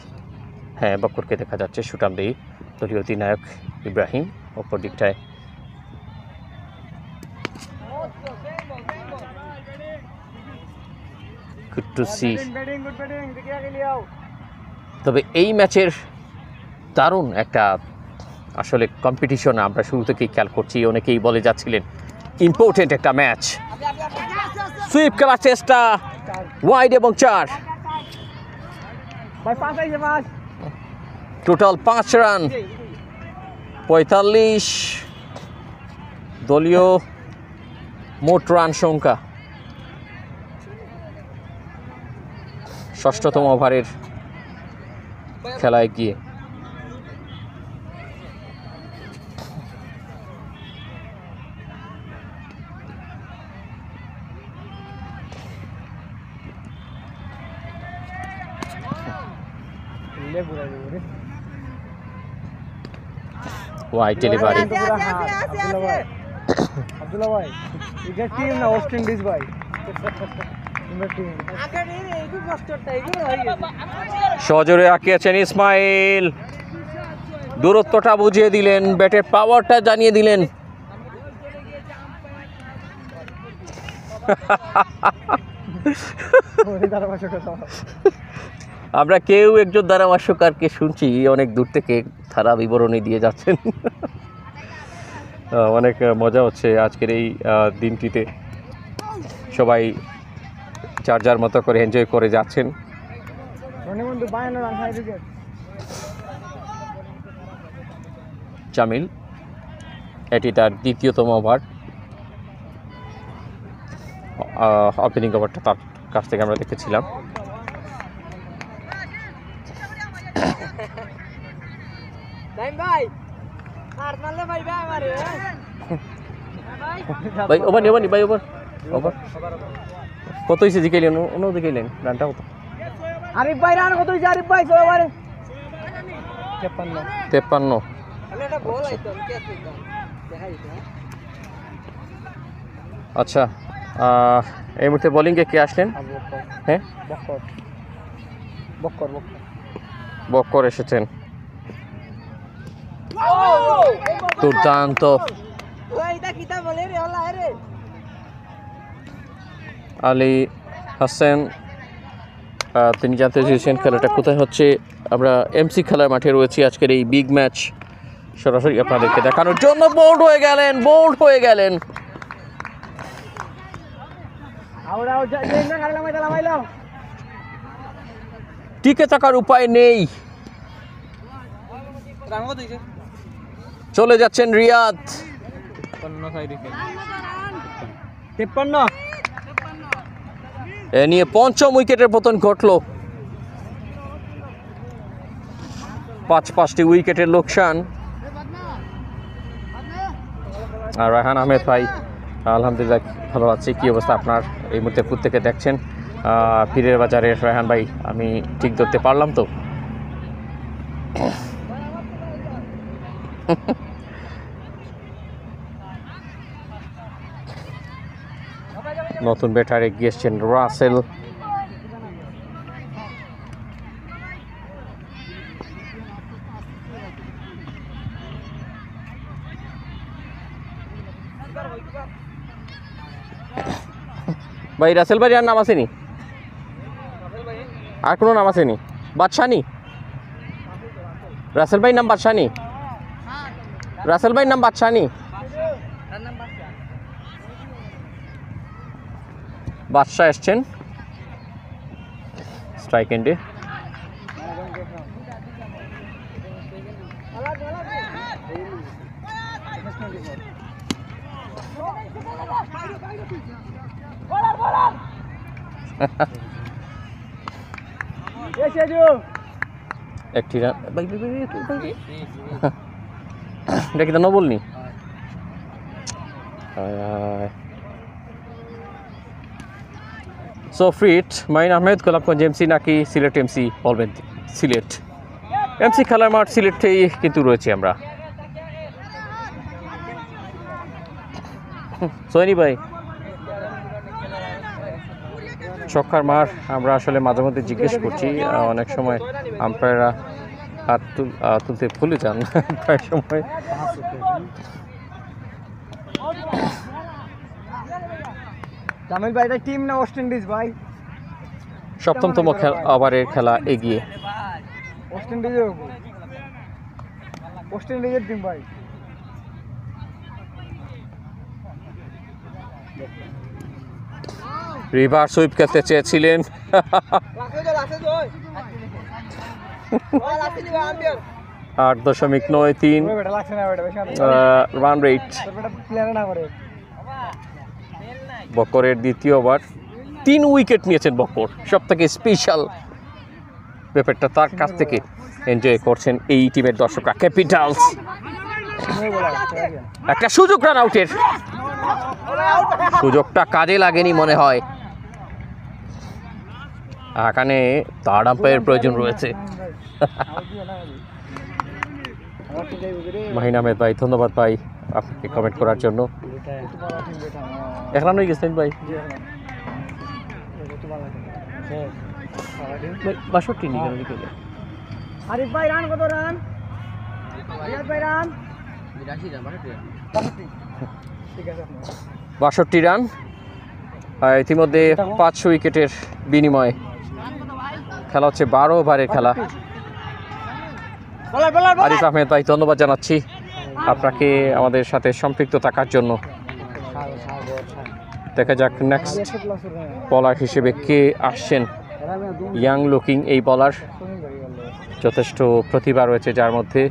হ্যাঁ, বক্করকে দেখা যাচ্ছে সুটাম দিয়ে দলীয় অধিনায়ক ইব্রাহিম অপর দিকটায়। Good to see. তবে এই ম্যাচের দারুণ একটা আসলে কম্পিটিশন আমরা শুরু থেকেই খেয়াল করছি। অনেকেই বলে যাচ্ছিলেন ইম্পর্টেন্ট একটা ম্যাচ। সুইপ খেলার চেষ্টা, ওয়াইড এবং 4, টোটাল 5 রান, 45 দলীয় মোট রান সংখ্যা। ষষ্ঠতম ওভারের খেলায় গিয়ে ওয়াইড ডেলিভারি। আব্দুল্লাহ ভাই, এটা টিম না ওয়েস্ট ইন্ডিজ ভাই। সজোরে আঁকিয়েছেন ইসমাইল, দূরত্বটা বুঝিয়ে দিলেন, ব্যাটের পাওয়ারটা জানিয়ে দিলেন। আমরা কেউ একজন ধারাভাষ্যকারকে শুনছি অনেক দূর থেকে ধারা বিবরণী দিয়ে যাচ্ছেন। অনেক মজা হচ্ছে আজকের এই দিনটিতে, সবাই যার যার মতো করে এনজয় করে যাচ্ছেন। জামিল, এটি তার দ্বিতীয়তম ওভার। ওপেনিং ওভারটা তার কাছ থেকে আমরা দেখেছিলাম। ভাই ওভার নেবানি, ভাই ওভার ওভার কত হয়েছে জিকাইলেন? অন্য দিকাইলেন রানটা কত? আরিফ ভাই রান কত হইছে? আরিফ ভাই চলো বারে 53। আচ্ছা, এই মুহূর্তে বোলিংয়ে কে আসলেন? হ্যাঁ, বক্কর এসেছেন। দুর্দান্ত আলী হাসান, তিনি জানতে চেয়েছেন খেলাটা কোথায় হচ্ছে। আমরা এমসি খেলার মাঠে রয়েছি আজকের এই বিগ ম্যাচ সরাসরি আপনাদেরকে দেখানোর জন্য। বোল্ড হয়ে গেলেন। টিকে থাকার উপায় নেই, চলে যাচ্ছেন রিয়াদ। 53 এ নিয়ে পঞ্চম উইকেটের পতন ঘটল। 5টি উইকেটের লোকসান। আর রায়হান আহমেদ ভাই, আলহামদুলিল্লাহ ভালো আছি। কী অবস্থা আপনার এই মুহূর্তে প্রত্যেকে দেখছেন? পীরের বাজারের রায়হান ভাই, আমি ঠিক ধরতে পারলাম তো? নতুন ব্যাটারে গিয়েছেন রাসেল। ভাই রাসেল ভাই আর নাম আসেনি? আর কোনো নাম আসেনি? বাদশানি? রাসেল ভাই নাম বাদশানি? রাসেল ভাই নাম বাদশানি? বাদশাহ এসছেন স্ট্রাইক এন্ডে। একটি রান এটা কি তা বলনি? So ফ্রিট mine Ahmed Golapganj MC নাকি সিলেট এমসি বলবেন? সিলেট এমসি খেলার মাঠ সিলেটেই কিন্তু রয়েছে আমরা। সোহেনি ভাই ছক্কার মার আমরা আসলে মাঝে মধ্যে জিজ্ঞেস করছি, অনেক সময় আম্পায়াররা হাত তুলতে ভুলে যান প্রায় সময়। তামিল ভাই, এটা টিম না ওয়েস্ট ইন্ডিজ ভাই? সপ্তমতম ওভারের খেলা এগিয়ে। ওয়েস্ট ইন্ডিজের টিম ভাই। রিভার সুইপ খেলতে চেয়েছিলেন, 8.93 রান রেট। বকরের দ্বিতীয় ওভার 3 উইকেট নিয়েছেন বকর, সব থেকে স্পেশাল ব্যাপারটা তার কাছ থেকে এনজয় করছেন এই টিমের দর্শকরা। ক্যাপিটালস একটা সুযোগ রান আউটের, সুযোগটা কাজে লাগেনি মনে হয়। এখানে থার্ড আম্পায়ারের প্রয়োজন রয়েছে। মাহিন আহমেদ ভাই, ধন্যবাদ ভাই আপনাকে কমেন্ট করার জন্য। এক রান হয়ে গেছেন ভাই, 62 নি কেন লিখে? আরিফ ভাই রান কত রান? রিয়াদ ভাই রান 62 রান। ইতিমধ্যে 5 উইকেটের বিনিময়ে খেলা হচ্ছে 12 ওভারের খেলা। আরিফ আহমেদ ভাই, ধন্যবাদ জানাচ্ছি আপনাকে আমাদের সাথে সম্পৃক্ত থাকার জন্য। দেখা যাক নেক্সট বলার হিসেবে কে আসছেন। ইয়াং লুকিং এই বলার, যথেষ্ট প্রতিভা রয়েছে যার মধ্যে।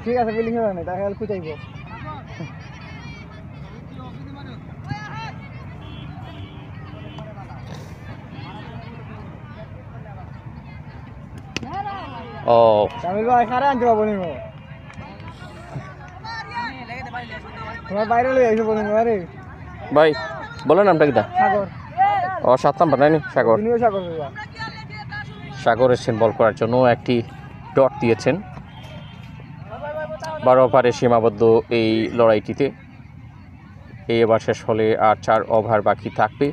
ঠিক আছে, বিলিং হবে না, তাকে হেল্প চাইবো। ও তামিল ভাই কারে আনতে পারবো নিমো, তোমার বাইরে লই আইছো বলিং আরে ভাই বলো নামটা কিটা? সাগর। ও 7 নাম্বার নাইনি সাগর। তিনিও সাগর ভাইয়া। সাগর এসেছেন বল করার জন্য, একটি ডট দিয়েছেন। 12 ওভারে সীমাবদ্ধ এই লড়াইটিতে। এই ওভার শেষ হলে আর 4 ওভার বাকি থাকবে।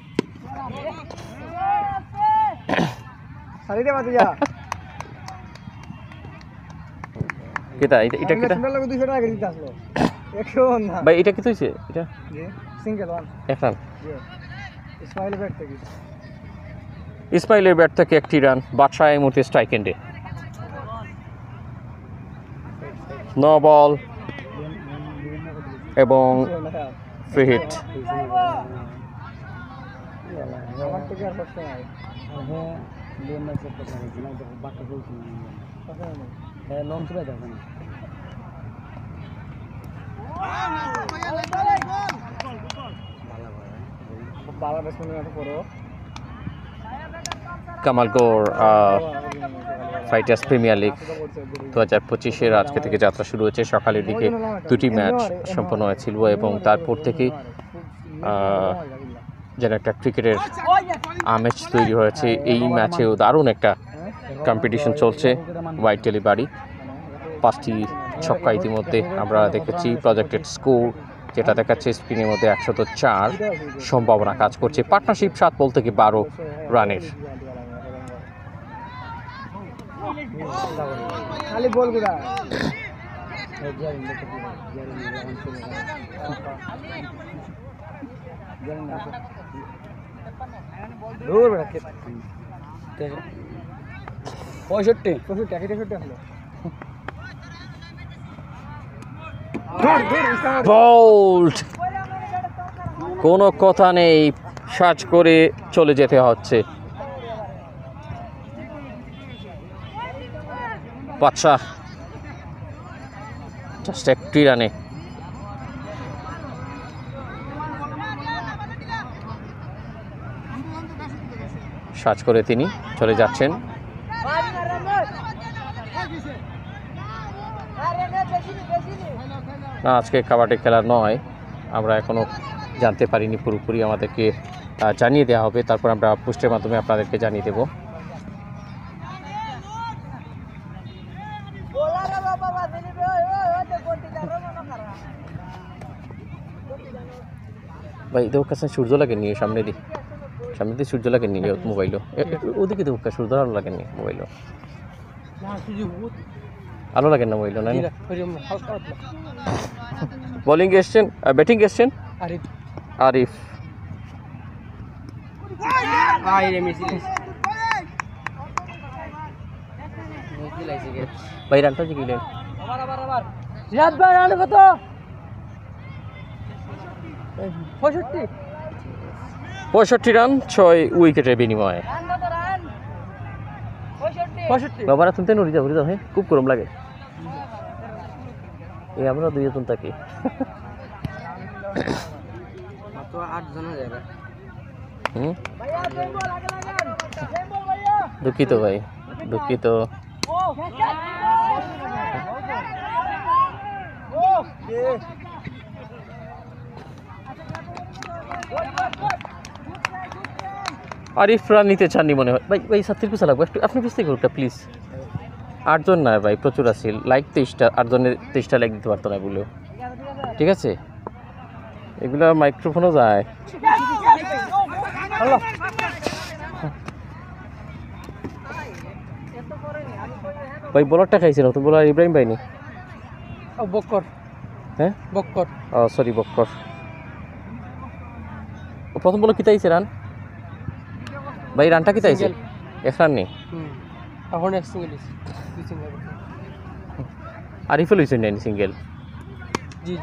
সারিতে বাতি যা কেটা এটা কেটা? সুন্দর লাগে 200 টাকা করে দিতে আসলো 100 না ভাই এটা কি হইছে? এটা জি সিঙ্গেল ওয়ান। এক রান। জি ইসমাইল ব্যাট থেকে, ইসমাইলের ব্যাট থেকে একটি রান। বাদশাহ এই মুহূর্তে স্ট্রাইক এন্ডে। নো বল এবং ফ্রি হিট। আমার থেকে আর কষ্ট নাই। হ্যাঁ লিয়েন্ডার সেট করতে হবে না, দেখো বাকি বলছি না হ্যাঁ লং চলে যাবে না। ভালো ব্যাটসম্যানের মতো করো। Kamal Gaur fighters premier league 2025-এর আজকে থেকে যাত্রা শুরু হয়েছে। সকালের দিকে 2টি ম্যাচ সম্পন্ন হয়েছিল এবং তারপর থেকে যেন একটা ক্রিকেটের আমেজ তৈরি হয়েছে। এই ম্যাচেও দারুণ একটা কম্পিটিশন চলছে। হোয়াইট ডেলিভারি 5টি ছক্কা ইতিমধ্যে আমরা দেখেছি। প্রজেক্টেড স্কোর যেটা দেখাচ্ছে স্পিনের মধ্যে 104, সম্ভাবনা কাজ করছে। পার্টনারশিপ 7 বল থেকে 12 রানের। খালি বলগুলা দূর বেটা কে 65 হলো বোল্ড, কোনো কথা নেই, সার্চ করে চলে যেতে হচ্ছে। বাদশাহ জাস্ট একটি রানে সার্চ করে তিনি চলে যাচ্ছেন। না, আজকে কাবাডি খেলা নয়, আমরা এখনও জানতে পারিনি পুরোপুরি, আমাদেরকে জানিয়ে দেওয়া হবে, তারপর আমরা পোস্টের মাধ্যমে আপনাদেরকে জানিয়ে দেব। ভাই দেখো কাছে সূর্য লাগেনি, সামনে দিয়ে সূর্য লাগেনি মোবাইলও, ওদিকে দেখো সূর্য আলো লাগেনি মোবাইলও, আলো লাগেন না মোবাইলও। না বোলিং এসছেন, ব্যাটিং এসছেন আরিফ। ভাই রানটা জিগিলেন 65 রান 6 উইকেটের বিনিময়ে। বাবারা তুলতে নড়ি যাবো হ্যাঁ, খুব গরম লাগে। এই আমরা দুইজন থাকি, দুঃখিত ভাই, দুঃখিত। আরিফ রান নিতে চাননি মনে হয়। ভাই ভাই 37 লাগবে একটু, আপনি বুঝতে করুন প্লিজ। 8 জন নয় ভাই, প্রচুর আছে লাইক, 23টা, 8 জনের 23টা লাইক দিতে পারতো না বলেও, ঠিক আছে? এগুলো মাইক্রোফোনও যায়। ভাই বলারটা খাইছে না তো, বলার ইব্রাহিম ভাই নি, বক্কর, হ্যাঁ বক্কর, ও সরি বক্কর। ও প্রথম বলো কি তাইছে রান ভাই, রানটা কি তাইছে? এক রান নেই, এখন এক সিঙ্গেল আরিফে লইছেন নাইন সিঙ্গেল। জি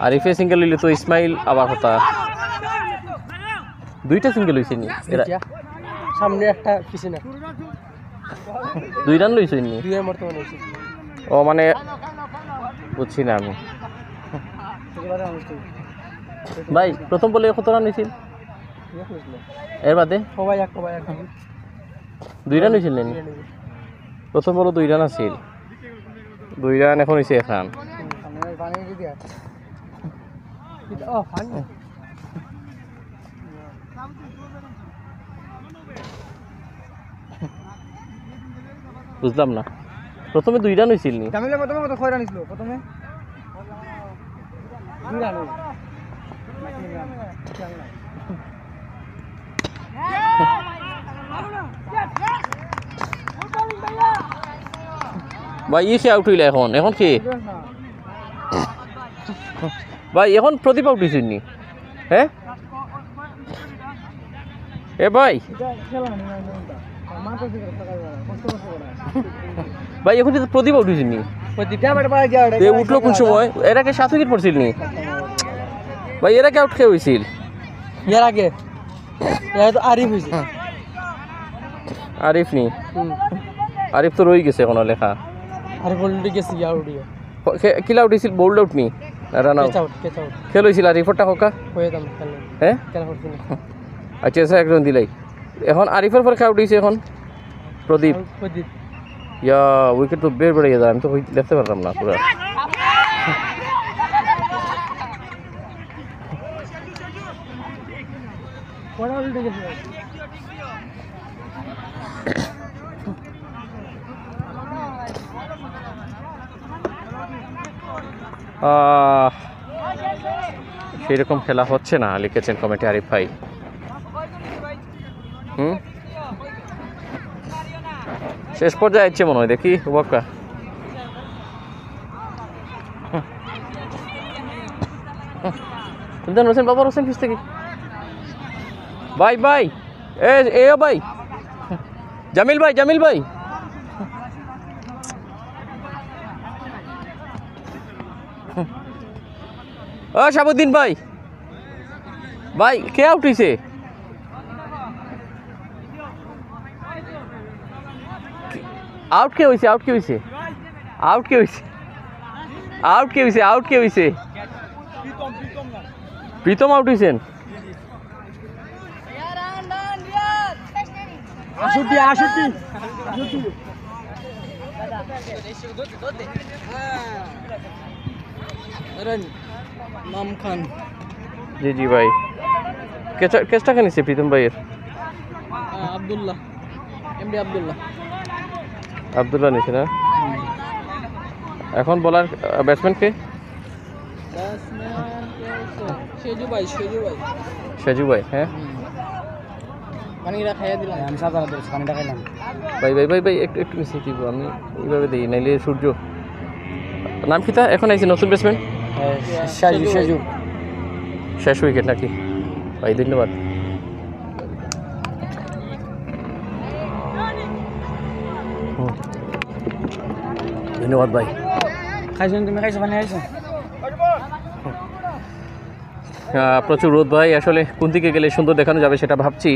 আরিফে সিঙ্গেল লইলে তো ইসমাইল আবার হতা, দুইটা সিঙ্গেল হইছে নি, সামনে একটা পিছনে 2 রান লইছেন নি, 2 এর বর্তমানে হইছে। ও মানে বুঝছি না আমি। ভাই প্রথম বলে কত রান হয়েছিল এর বাদে? সবাই এক 2 রান হয়েছিল নাকি? প্রথম বলো 2 রান আছিল, 2 রান, এখন হয়েছে 1 রান। বুঝলাম না, প্রথমে 2 রান হয়েছিল নি? প্রথমে কত 6 রান ছিল প্রথমে, 2 রান। ভাই সে আউট হইলে এখন, এখন কি ভাই এখন প্রদীপ আউট হয়েছেন নি? হ্যাঁ এ ভাই, ভাই এখন তো প্রদীপ আউট হয়েছেন নি? উঠলো কোন সময়? এর আগে 7 উইকেট পড়ছিল নি ভাই? এর আগে আউট খেয়ে হয়েছিল? এর আগে আরিফ হয়েছে। আরিফ নি? আরিফ তো রয়ে গেছে এখন লেখা। আরিফ অলরেডি গেছে আউট, কিলা আউট হয়েছিল? বোল্ড আউট নি রান আউট? খেল হয়েছিল আরিফরটা হোকা হ্যাঁ? আচ্ছা আচ্ছা, একজন দিলাই। এখন আরিফের পর খেয়ে আউট হয়েছে এখন প্রদীপ। ইয়া উইকেট তো বের বেড়ে যায়, আমি তো দেখতে পারলাম না পুরো। সেরকম খেলা হচ্ছে না, লিখেছেন কমেন্টে আরিফ ভাই। শেষ পর্যায়ে যাচ্ছে মনে হয়, দেখি ওয়াক্কা সুলতান হোসেন, বাবার হোসেন পিছ থেকে ভাই ভাই এ ভাই জামিল ভাই ও শাহাবুদ্দিন ভাই কে আউট হইছে? আউট কে হইছে? প্রীতম আউট হইছেন? নাম খান জি ভাই, কেসটা কেন নিছে প্রীতম ভাইয়ের? আব্দুল্লাহ, এমডি আব্দুল্লাহ নিছে না? এখন বলার ব্যাটসম্যান কে? সেজু ভাই। হ্যাঁ পানিটা খাইয়া দিলাম আমি, সাদা পানিটা খাইলাম। ভাই একটু মিশিয়ে দিব আমি, এইভাবে দিই নাইলে সূর্য। নাম কি তা? এখন আইছে নতুন ব্যাটসম্যান সেজু শেষ উইকেট নাকি? ভাই ধন্যবাদ। ধন্যবাদ ভাই। খাইছেন? তুমি খাইছো? পানি খাইছো? প্রচুর রোদ ভাই, আসলে কোন দিকে গেলে সুন্দর দেখানো যাবে সেটা ভাবছি।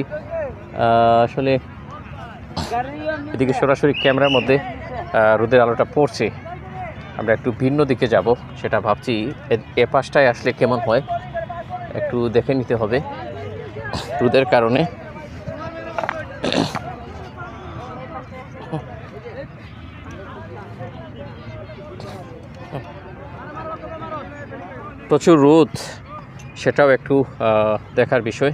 আসলে এদিকে সরাসরি ক্যামেরার মধ্যে রোদের আলোটা পড়ছে, আমরা একটু ভিন্ন দিকে যাব সেটা ভাবছি। এ পাশটায় আসলে কেমন হয় একটু দেখে নিতে হবে রোদের কারণে। প্রচুর রোদ, সেটাও একটু দেখার বিষয়।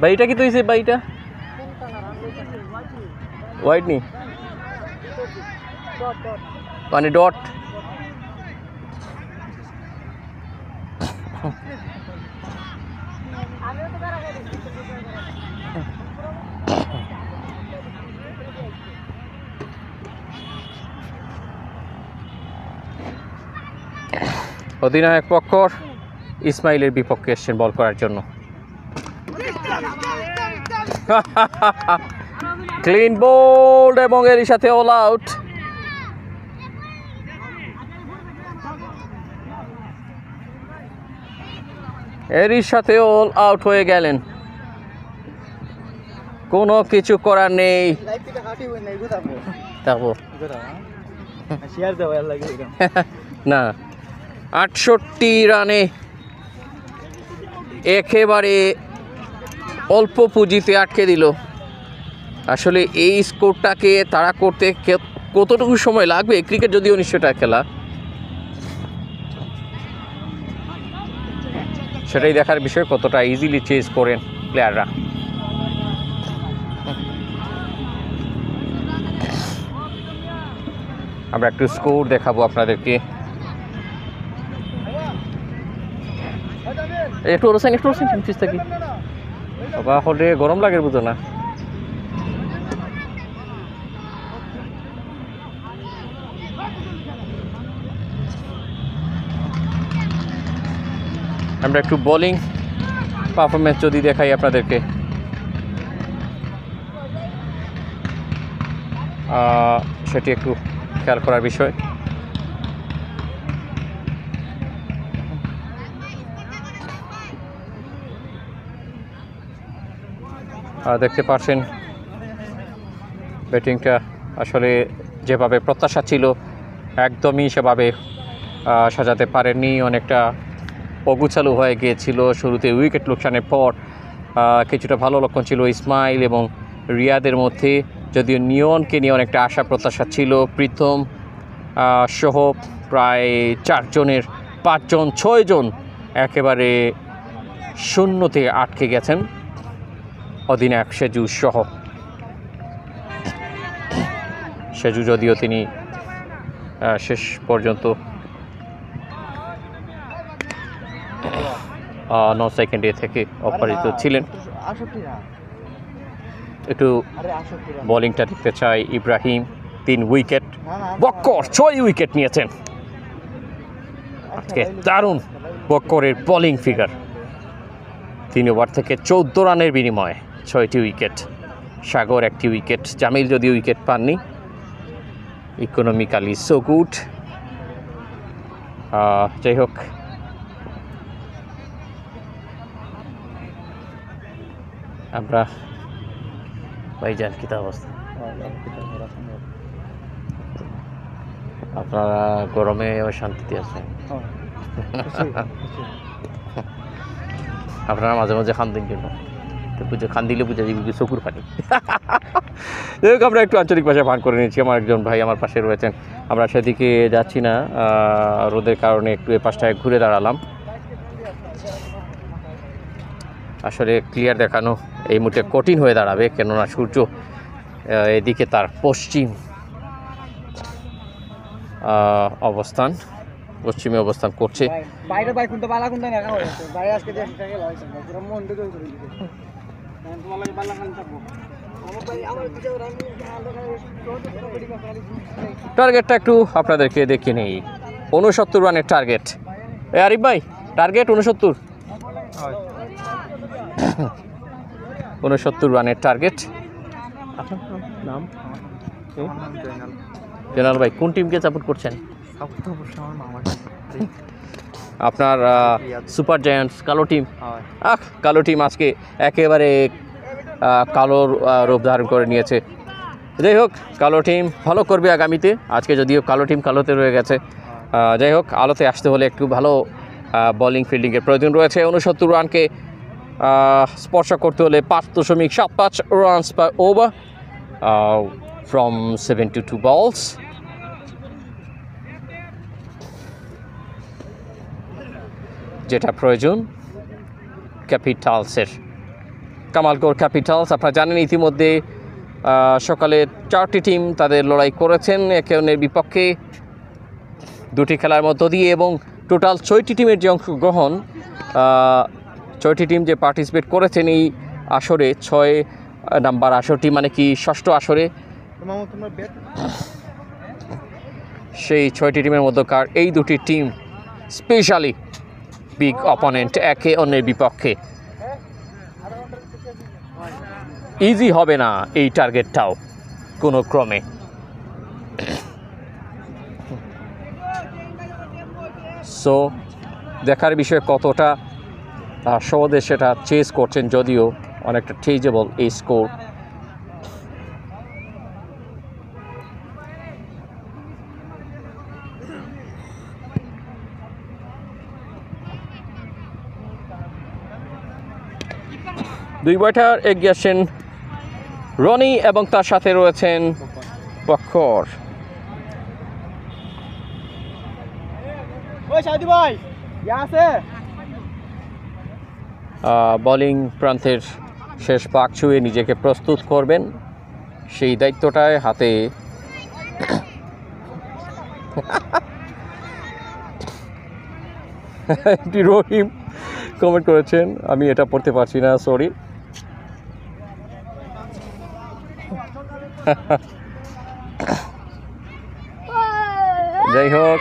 বাইটা কি তৈছে? বাইটা হোয়াইট নি মানে ডট। অধিনায়ক পক্ষর ইসমাইলের বিপক্ষে এসছেন বল করার জন্য। ক্লিন বোল্ড এবং এরই সাথে অল আউট। এরই সাথে অল আউট হয়ে গেলেন, কোনো কিছু করার নেই। না, 68 রানে একেবারে অল্প পুঁজিতে আটকে দিল। আসলে এই স্কোরটাকে তাড়া করতে কতটুকু সময় লাগবে? ক্রিকেট যদিও 1900 টাকা খেলা, সেটাই দেখার বিষয়, কতটা ইজিলি চেজ করেন প্লেয়াররা। আমরা একটু স্কোর দেখাবো আপনাদেরকে। একটু রোসাইন ফিস থাকি বাবা, হলে গরম লাগে বুঝো না। আমরা একটু বোলিং পারফরমেন্স যদি দেখাই আপনাদেরকে, সেটি একটু খেয়াল করার বিষয়। দেখতে পাচ্ছেন ব্যাটিংটা আসলে যেভাবে প্রত্যাশা ছিল একদমই সেভাবে সাজাতে পারেননি, অনেকটা অগুছালো হয়ে গিয়েছিল। শুরুতে উইকেট লোকসানের পর কিছুটা ভালো লক্ষণ ছিল ইসমাইল এবং রিয়াদের মধ্যে, যদিও নিয়নকে নিয়ে অনেকটা আশা প্রত্যাশা ছিল। প্রীতম সহ প্রায় 4 জনের 5 জন 6 জন একেবারে শূন্যতে আটকে গেছেন, অধিনায়ক সেজু সহ। সেজু যদিও তিনি শেষ পর্যন্ত 9 সেকেন্ডে থেকে অপরাজিত ছিলেন। একটু বোলিংটা দেখতে চাই ইব্রাহিম, 3 উইকেট, বক্কর 6 উইকেট নিয়েছেন। আজকে দারুণ বক্করের বোলিং ফিগার, 3 ওভার থেকে 14 রানের বিনিময়ে 6টি উইকেট। সাগর 1টি উইকেট, জামিল যদিও উইকেট পাননি। Economically so good. যাই হোক, আমরা ভাইজান কিতা অবস্থা? আপনারা গরমে শান্তিতে আছেন? আপনারা মাঝে মাঝে খান দিন জন্য, বুঝে খান দিলে বুঝে যাবি চকুর পানি। যাই হোক, আমরা একটু আঞ্চলিক ভাষায় ভান করে নিয়েছি। আমার একজন ভাই আমার পাশে রয়েছেন, আমরা সেদিকে যাচ্ছি না, রোদের কারণে একটু এ পাশটায় ঘুরে দাঁড়ালাম। আসলে ক্লিয়ার দেখানো এই মুহূর্তে কঠিন হয়ে দাঁড়াবে, কেননা সূর্য এদিকে তার পশ্চিমে অবস্থান করছে। বাইরে বাইক কিন্তু বালা কোনটা না হয়েছে ভাই, আজকে যে টাকা লইছে পুরো মন দিকে করে দিছে। তোমার লাগে বালা খান থাকবো আমার ভাই, আমার পিছে রানি টার্গেটটা একটু আপনাদেরকে দেখিয়ে নেই। 69 রানের টার্গেট। আরিফ ভাই, টার্গেট 69। 69 রানের টার্গেট। নাম জেনারেল ভাই, কোন টিমকে সাপোর্ট করছেন? আপনার সুপার জায়ান্টস কালো টিম। কালো টিম আজকে একেবারে কালোর রূপ ধারণ করে নিয়েছে। যাই হোক, কালো টিম ভালো করবে আগামীতে। আজকে যদিও কালো টিম কালোতে রয়ে গেছে, যাই হোক, আলোতে আসতে হলে একটু ভালো বোলিং ফিল্ডিংয়ের প্রয়োজন রয়েছে। 69 রানকে স্পর্শ করতে হলে 5.75 রানস পার ওভার ফ্রম 72 বলস। যেটা প্রয়োজন ক্যাপিটালসের। কামালগড় ক্যাপিটালস, আপনারা জানেন ইতিমধ্যে সকালে 4টি টিম তাদের লড়াই করেছেন একে অন্যের বিপক্ষে 2টি খেলার মধ্য দিয়ে, এবং টোটাল 6টি টিমের যে অংশগ্রহণ, 6টি টিম যে পার্টিসিপেট করেছেন এই আসরে, 6 নাম্বার আসরটি মানে কি 6ষ্ঠ আসরে, সেই 6টি টিমের মধ্যকার এই 2টি টিম স্পেশালি বিগ অপোনেন্ট একে অন্যের বিপক্ষে। ইজি হবে না এই টার্গেটটাও কোনো ক্রমে। সো দেখার বিষয়ে কতটা সহজে সেটা চেস করছেন, যদিও অনেকটা টেজেবল এই স্কোর। দুই ব্যাটার এগিয়ে আসেন রনি এবং তার সাথে রয়েছেন বক্কর। বোলিং প্রান্তের শেষ পাক ছুঁয়ে নিজেকে প্রস্তুত করবেন, সেই দায়িত্বটায় হাতে রহিম কমেন্ট করেছেন, আমি এটা পড়তে পারছি না, সরি। যাই হোক,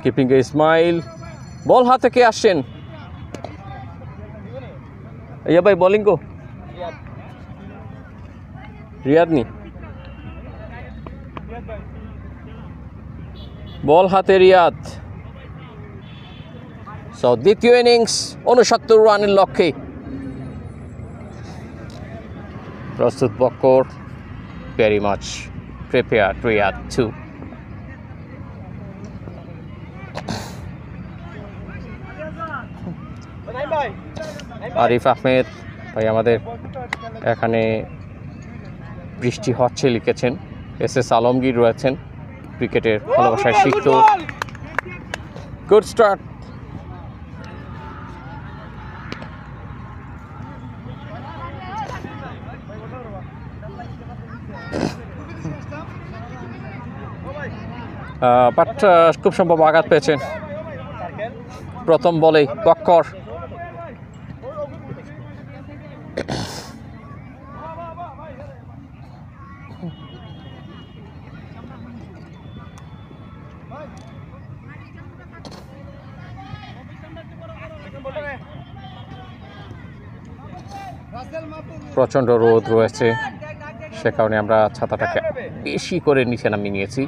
কিপিং এ স্মাইল। বল হাতে কে আসছেন? ইয়া ভাই, বোলিং কো রিয়াদ নি, বল হাতে রিয়াদ। সো দ্বিতীয় ইনিংস 69 রানের লক্ষ্যে প্রস্তুত Bakkar, very much prepare Riyad too. Arif Ahmed ভাই আমাদের এখানে বৃষ্টি হচ্ছে লিখেছেন। এস আলমগীর রয়েছেন, ক্রিকেটের ভালোবাসায় শিখত। Good start. বাট খুব সম্ভব আঘাত পেয়েছেন প্রথম বলেই বক্কর। প্রচণ্ড রোদ রয়েছে, সে কারণে আমরা ছাতাটাকে বেশি করে নিচে নামিয়ে নিয়েছি।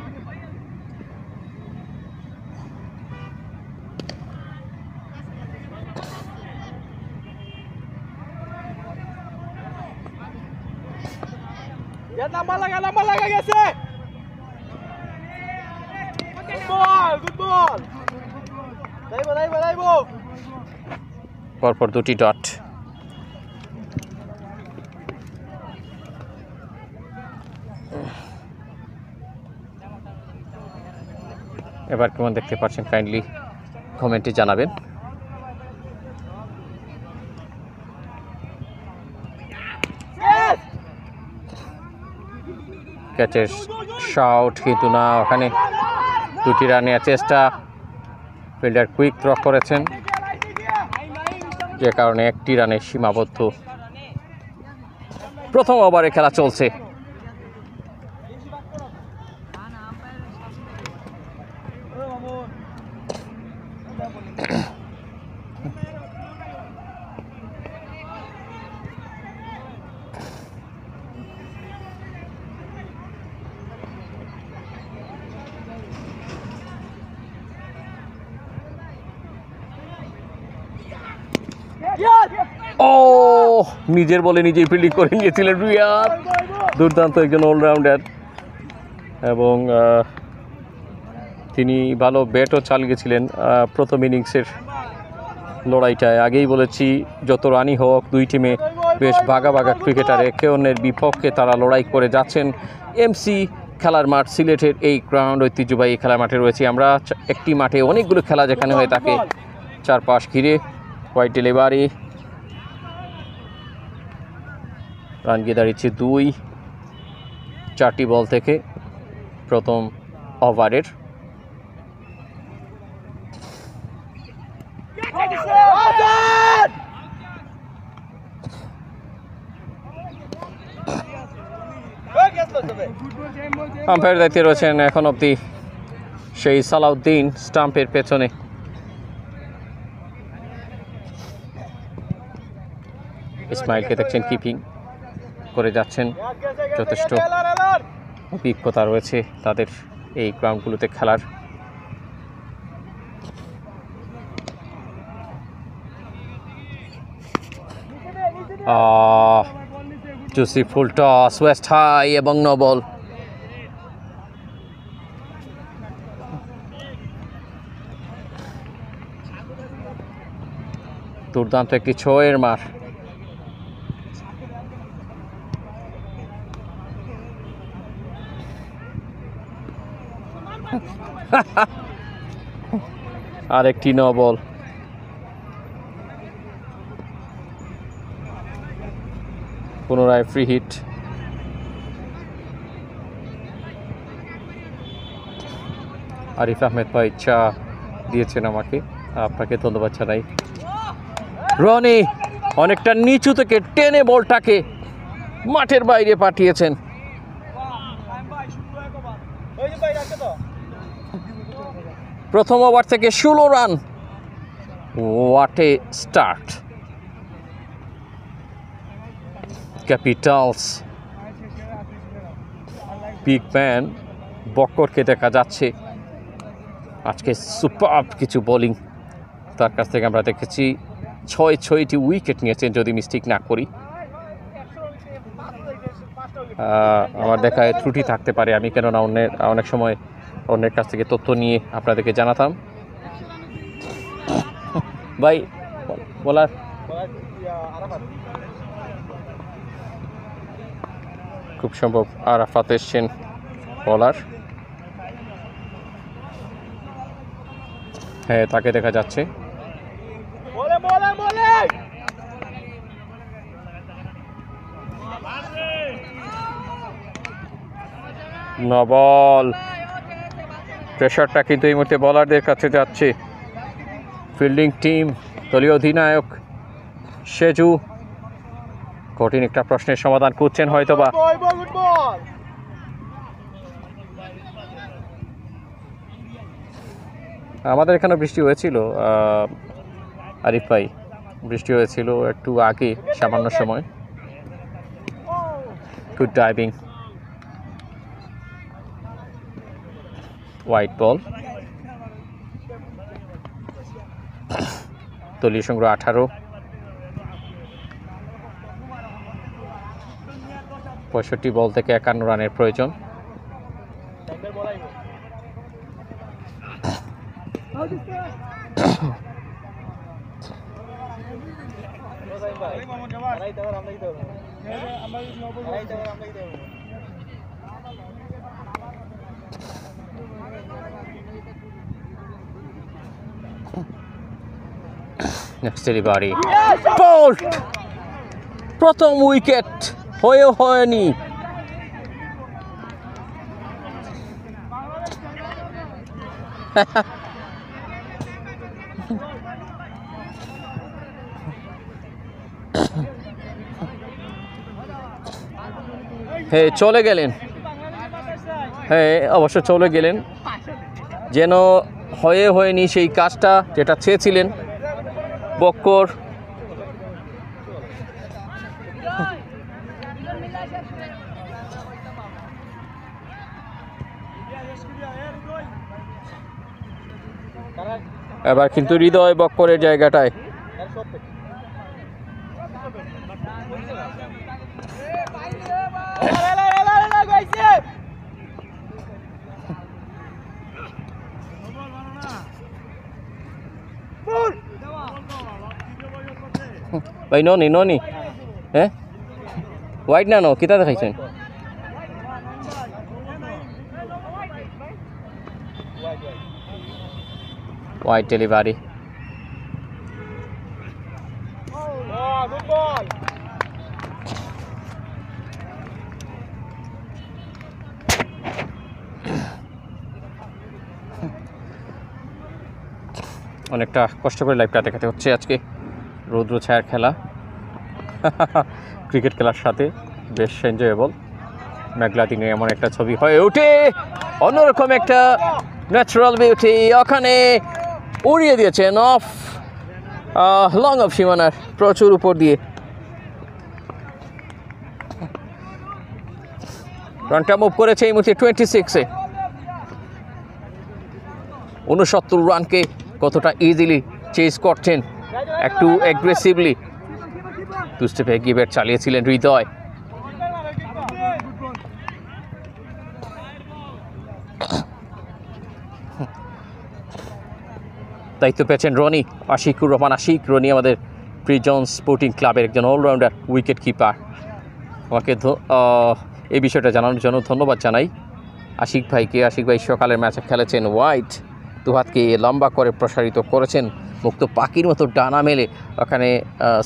নাম্বার লাগা গেছে। Good ball. দাইবো। পরপর দুটি ডট। এবার কেমন দেখতে পাচ্ছেন কাইন্ডলি কমেন্টে জানাবেন। ক্যাচের শট কিন্তু না, ওখানে দুটি রান নেওয়ার চেষ্টা, ফিল্ডার কুইক থ্রো করেছেন, যে কারণে একটি রানে সীমাবদ্ধ। প্রথম ওভারে খেলা চলছে। ও নিজের বলে নিজেই ফিল্ডিং করে নিয়েছিলেন রিয়াদ। দুর্দান্ত একজন অলরাউন্ডার এবং তিনি ভালো ব্যাটও চালিয়েছিলেন প্রথম ইনিংসের লড়াইটায়। আগেই বলেছি যত রানই হোক দুই টিমে বেশ ভাগা ক্রিকেটার, একে অন্যের বিপক্ষে তারা লড়াই করে যাচ্ছেন। এমসি খেলার মাঠ সিলেটের এই গ্রাউন্ড ঐতিহ্যবাহী খেলার মাঠে রয়েছে আমরা। একটি মাঠে অনেকগুলো খেলা যেখানে হয়ে থাকে, চারপাশ ঘিরে হোয়াইট ডেলিভারি, রান গিয়ে দাঁড়িয়েছে 2, 4টি বল থেকে প্রথম ওভারের। আম্পায়ার দায়িত্বে রয়েছেন এখন অবধি সেই সালাউদ্দিন স্টাম্পের পেছনে। ইসমাইলকে দেখছেন কিপিং করে যাচ্ছেন, যথেষ্ট অভিজ্ঞতা রয়েছে তাদের এই গ্রাউন্ডগুলোতে খেলার। Juicy full toss, waist high এবং নো বল। দুর্দান্ত একটি ছয়ের মার। আর একটি নো বল। পুনরায় ফ্রি হিট। আরিফ আহমেদ ভাই চা দিয়েছেন আমাকে, আপনাকে ধন্যবাদ জানাই। রনি অনেকটা নিচু থেকে টেনে বলটাকে মাঠের বাইরে পাঠিয়েছেন। প্রথম ওভার থেকে 16 run, what a start. Capitals big man বক্করকে দেখা যাচ্ছে আজকে সুপার কিছু বোলিং তার কাছ থেকে আমরা দেখেছি। 6টি উইকেট নিয়েছেন যদি মিস্টেক না করি। আমার দেখায় ত্রুটি থাকতে পারে, আমি কেননা অনেক সময় অন্যের কাছ থেকে তথ্য নিয়ে আপনাদেরকে জানাতাম। ভাই বলার খুব সম্ভব আরাফাত এসছেন বলার। হ্যাঁ, তাকে দেখা যাচ্ছে। নো বল, প্রেশারটা কিন্তু এই মুহূর্তে বলারদের কাছে যাচ্ছে। ফিল্ডিং টিম, দলীয় অধিনায়ক সেজু কঠিন একটা প্রশ্নের সমাধান করছেন হয়তোবা। আমাদের এখানে বৃষ্টি হয়েছিল আরিফ ভাই, বৃষ্টি হয়েছিল একটু আগে সামান্য সময়। Good diving, white ball. দলীয় সংগ্রহ 18, 65 বল থেকে 51 রানের প্রয়োজন। নেক্সট ডেলিভারি, বোল্ড, প্রথম উইকেট হয়েও হয়নি। হ্যাঁ চলে গেলেন, হ্যাঁ অবশ্য চলে গেলেন, যেন হয়নি সেই কাজটা যেটা চেয়েছিলেন বক্কর। এবার কিন্তু হৃদয় বক্করের জায়গাটায়। ভাই ননি হ্যাঁ হোয়াইট না নো কিতা দেখাইছেন? হোয়াইট ডেলিভারি, অনেকটা কষ্ট করে লাইভটা দেখাতে হচ্ছে আজকে, রৌদ্র ছায়ার খেলা। ক্রিকেট খেলার সাথে বেশ এনজয়েবল। মেঘলা দিনে এমন একটা ছবি হয়ে ওঠে, অন্যরকম একটা ন্যাচারাল বিউটি। ওখানে উড়িয়ে দিয়েছেন অফ লং অফ সীমানার প্রচুর উপর দিয়ে। রানটা মুভ করেছে এই মুহূর্তে 26-এ। 69 রানকে কতটা ইজিলি চেস করছেন, একটু অ্যাগ্রেসিভলি টু স্টেপে গিভেট চালিয়েছিলেন হৃদয়। দায়িত্ব পেয়েছেন রনি, আশিকুর রহমান আশিক। রনি আমাদের প্রিজন স্পোর্টিং ক্লাবের একজন অলরাউন্ডার উইকেট কিপার। আমাকে এই বিষয়টা জানানোর জন্য ধন্যবাদ জানাই আশিক ভাইকে। আশিক ভাই সকালের ম্যাচে খেলেছেন ওয়াইড, দুহাতকে লম্বা করে প্রসারিত করেছেন, মুক্ত পাখির মতো ডানা মেলে। ওখানে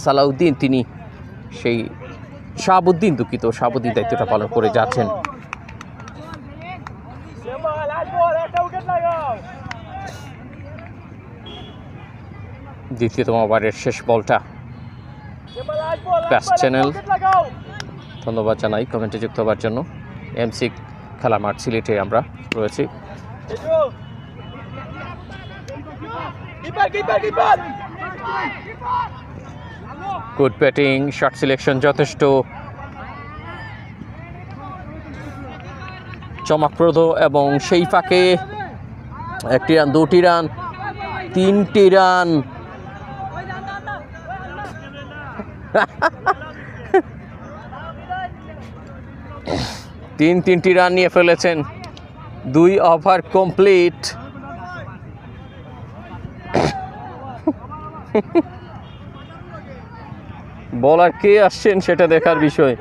সালাউদ্দিন, তিনি সেই শাহাবুদ্দিন দায়িত্বটা পালন করে যাচ্ছেন। দ্বিতীয়তম ওভারের শেষ বলটা। ব্যাস চ্যানেল ধন্যবাদ জানাই কমেন্টে যুক্ত হওয়ার জন্য। এমসি খেলা মাঠ সিলেটে আমরা রয়েছি। গুড ব্যাটিং, শট সিলেকশন যথেষ্ট চমকপ্রদ, এবং সেই ফাঁকে 1টি রান, 2টি রান, 3টি রান। তিনটি রান নিয়ে ফেলেছেন, 2 ওভার কমপ্লিট। বলার কে আসছেন সেটা দেখার বিষয়।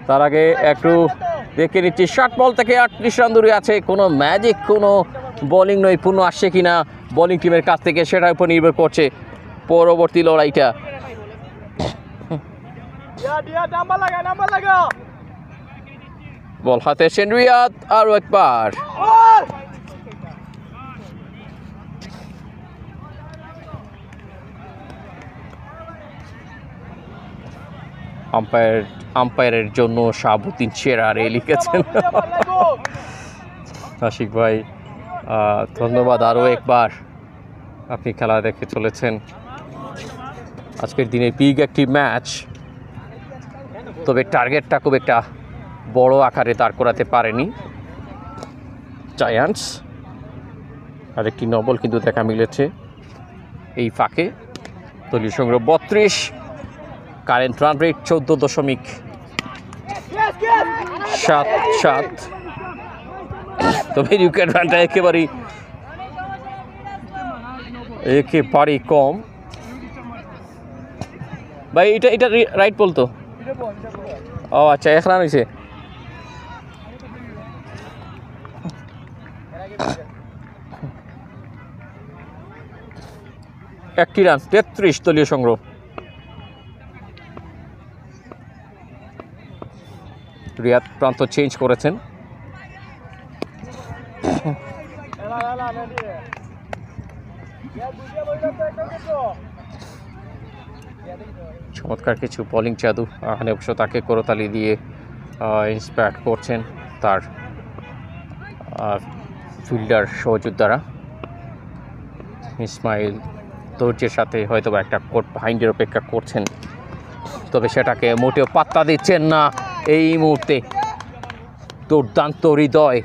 তার আগে একটু দেখে নিচ্ছি, 60 বল থেকে 38 রান দূরে আছে। কোনো ম্যাজিক, কোনো বোলিং নৈপুণ্য আসছে কিনা বোলিং টিমের কাছ থেকে, সেটার উপর নির্ভর করছে পরবর্তী লড়াইটা। বল হাতে সেন রিয়াদ, আরও একবার। আম্পায়ারের জন্য শাহাবুদ্দিন চেরারে লিখেছেন। আশিক ভাই ধন্যবাদ আরও একবার, আপনি খেলা দেখে চলেছেন। আজকের দিনে বিগ একটি ম্যাচ, তবে টার্গেটটা খুব একটা বড় আকারে দাঁড় করাতে পারেনি জায়ান্টস। আরেকটি নবল কিন্তু দেখা মিলেছে এই ফাঁকে। দলীয় সংগ্রহ 32, কারেন্ট রান রেট 14.77। তবে উইকেট রানটা একেবারেই কম ভাই। এটা রাইট বলতো, ও আচ্ছা, 1 রান হয়েছে। একটি রান, 33 দলীয় সংগ্রহ। রিয়াদ প্রান্ত চেঞ্জ করেছেন। চমৎকার কিছু বোলিং জাদু, এখানে অবশ্য তাকে করতালি দিয়ে ইন্সপায়ার করছেন তার ফিল্ডার সহযোদ্ধারা। ইসমাইল ধৈর্যের সাথে হয়তো বা একটা কোর্ট বাহাইন্ডের অপেক্ষা করছেন, তবে সেটাকে মোটেও পাত্তা দিচ্ছেন না এই মুহূর্তে। দুর্দান্ত হৃদয়,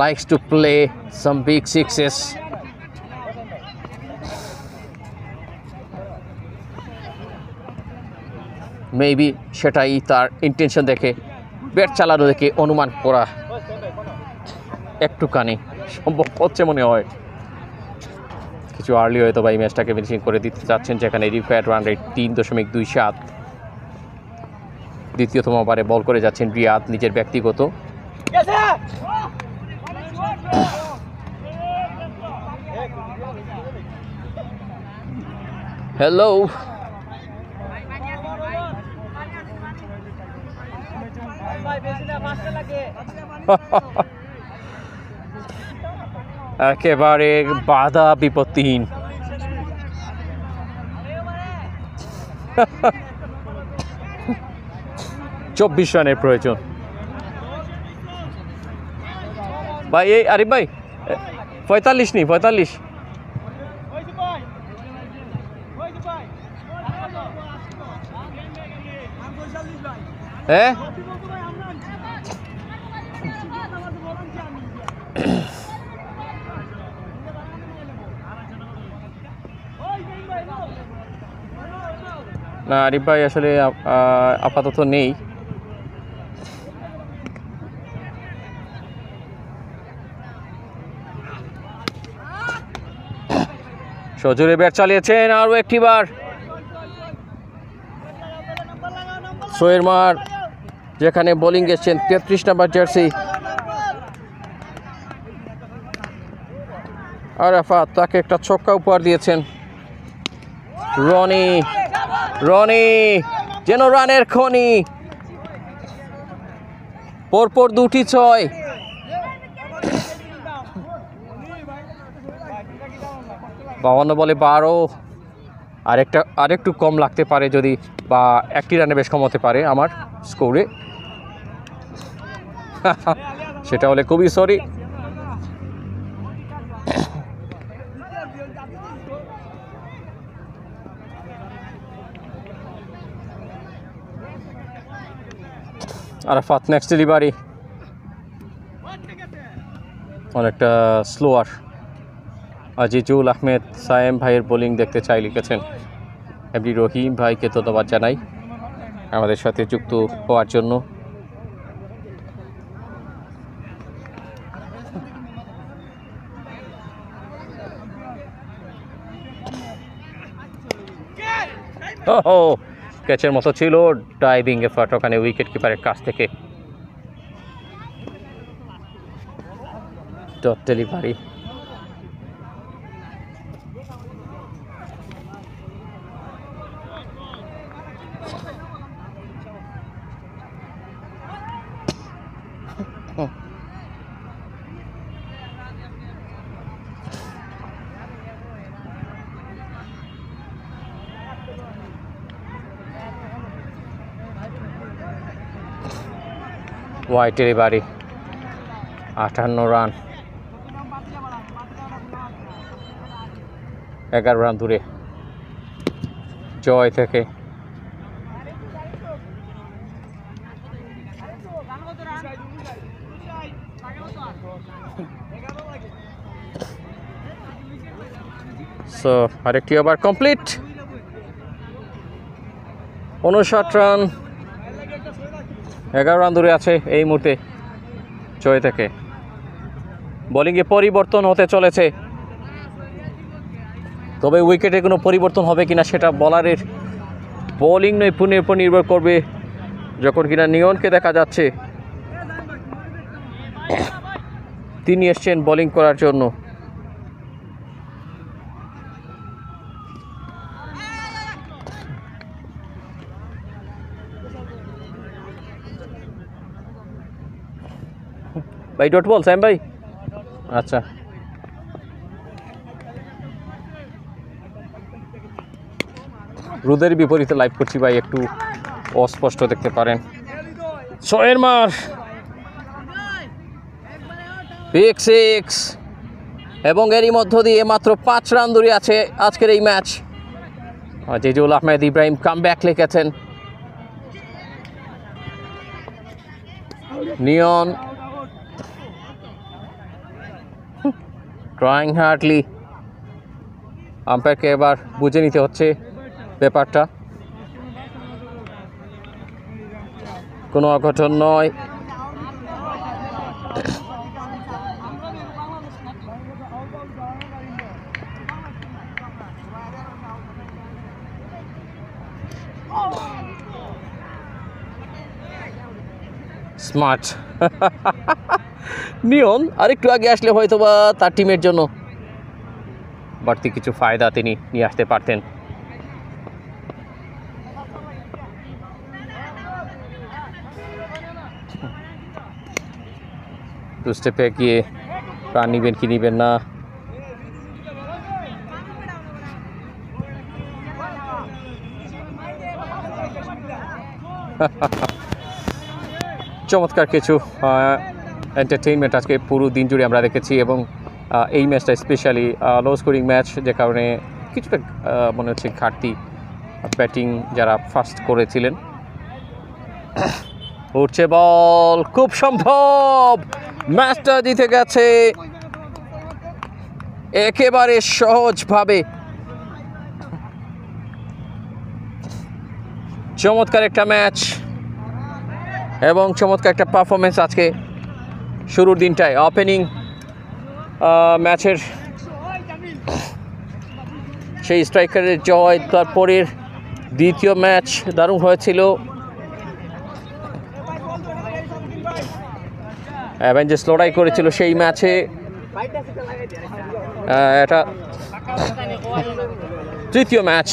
likes to play some big sixes. Maybe সেটাই তার ইন্টেনশন দেখে, ব্যাট চালানো দেখে অনুমান করা একটুখানি সম্ভব হচ্ছে মনে হয়। কিছু আর্লি হয়তো বা এই ম্যাচটাকে ফিনিশিং করে দিতে যাচ্ছেন, যেখানে রিকোয়ার্ড রান রেট 3.27। দ্বিতীয়তম ওভারে বল করে যাচ্ছেন রিয়াদ নিজের ব্যক্তিগত। হ্যালো, একেবারে বাধা বিপত্তিহীন। 24 রানের প্রয়োজন ভাই। এই আরিফ ভাই 45 নি, 45। হ্যাঁ, না আরিফ ভাই আসলে আপাতত নেই। সজোরে ব্যাট চালিয়েছেন আরও একটিবার। সোয়ের মার যেখানে বোলিং এসছেন 33 নম্বর জার্সি আরাফাত, তাকে একটা ছক্কা উপহার দিয়েছেন। রনি যেন রানের খনি, পরপর 2টি 6। বাউন্ন বলে 12, আরেকটু কম লাগতে পারে যদি, বা 1টি রানে বেশ কম হতে পারে আমার স্কোরে। সেটা হলে খুবই সরি। আরাফাত নেক্সট ডেলিভারি অনেকটা স্লোয়ার। আজিজুল আহমেদ সায়েম ভাইয়ের বোলিং দেখতে চাই লিখেছেন। এমডি রহিম ভাইকে ধন্যবাদ জানাই আমাদের সাথে যুক্ত হওয়ার জন্য। ও ক্যাচের মতো ছিল, ডাইভিং এফার্ট ওখানে উইকেট কিপারের কাছ থেকে। Dot delivery. হোয়াইটের বাড়ি 58 রান, 11 রান দূরে জয় থেকে। সো আরেকটি ওভার কমপ্লিট, 59 রান, 11 রান দূরে আছে এই মুহূর্তে জয় থেকে। বোলিংয়ে পরিবর্তন হতে চলেছে, তবে উইকেটে কোনো পরিবর্তন হবে কিনা সেটা বলারের বোলিং নৈপুণ্যের উপর নির্ভর করবে। যখন কিনা নিয়নকে দেখা যাচ্ছে তিনি এসছেন বোলিং করার জন্য। ভাই ডট বল স্যাম ভাই, আচ্ছা রোদের বিপরীতে লাইভ করছি ভাই, একটু অস্পষ্ট দেখতে পারেন। ছয়ের মার, পিক 6, এবং এরই মধ্য দিয়ে মাত্র 5 রান দূরে আছে আজকের এই ম্যাচ। আজিজুল আহমেদ ইব্রাহিম কামব্যাক লিখেছেন। নিয়ন ট্রাইং হার্ডলি, আম্পায়ারকে এবার বুঝে নিতে হচ্ছে ব্যাপারটা, কোনো অঘটন নয়। স্মার্ট নিয়ন আরেকটু আগে আসলে হয়তো বা তার টিমের জন্য বাড়তি কিছু ফায়দা তিনি নিয়ে আসতে পারতেন। টু স্টেপে গিয়ে রান নিবেন কি নিবেন না, চমৎকার কিছু এন্টারটেইনমেন্ট আজকে পুরো দিন জুড়ে আমরা দেখেছি, এবং এই ম্যাচটা স্পেশালি লো স্কোরিং ম্যাচ, যে কারণে কিছুটা মনে হচ্ছে ঘাটতি ব্যাটিং যারা ফার্স্ট করেছিলেন। উঠছে বল, খুব সম্ভব ম্যাচটা জিতে গেছে একেবারে সহজভাবে। চমৎকার একটা ম্যাচ এবং চমৎকার একটা পারফরমেন্স আজকে শুরুর দিনটায়। ওপেনিং ম্যাচের সেই স্ট্রাইকারের জয়, তারপরের দ্বিতীয় ম্যাচ দারুণ হয়েছিল, অ্যাভেঞ্জার্স লড়াই করেছিল সেই ম্যাচে। এটা তৃতীয় ম্যাচ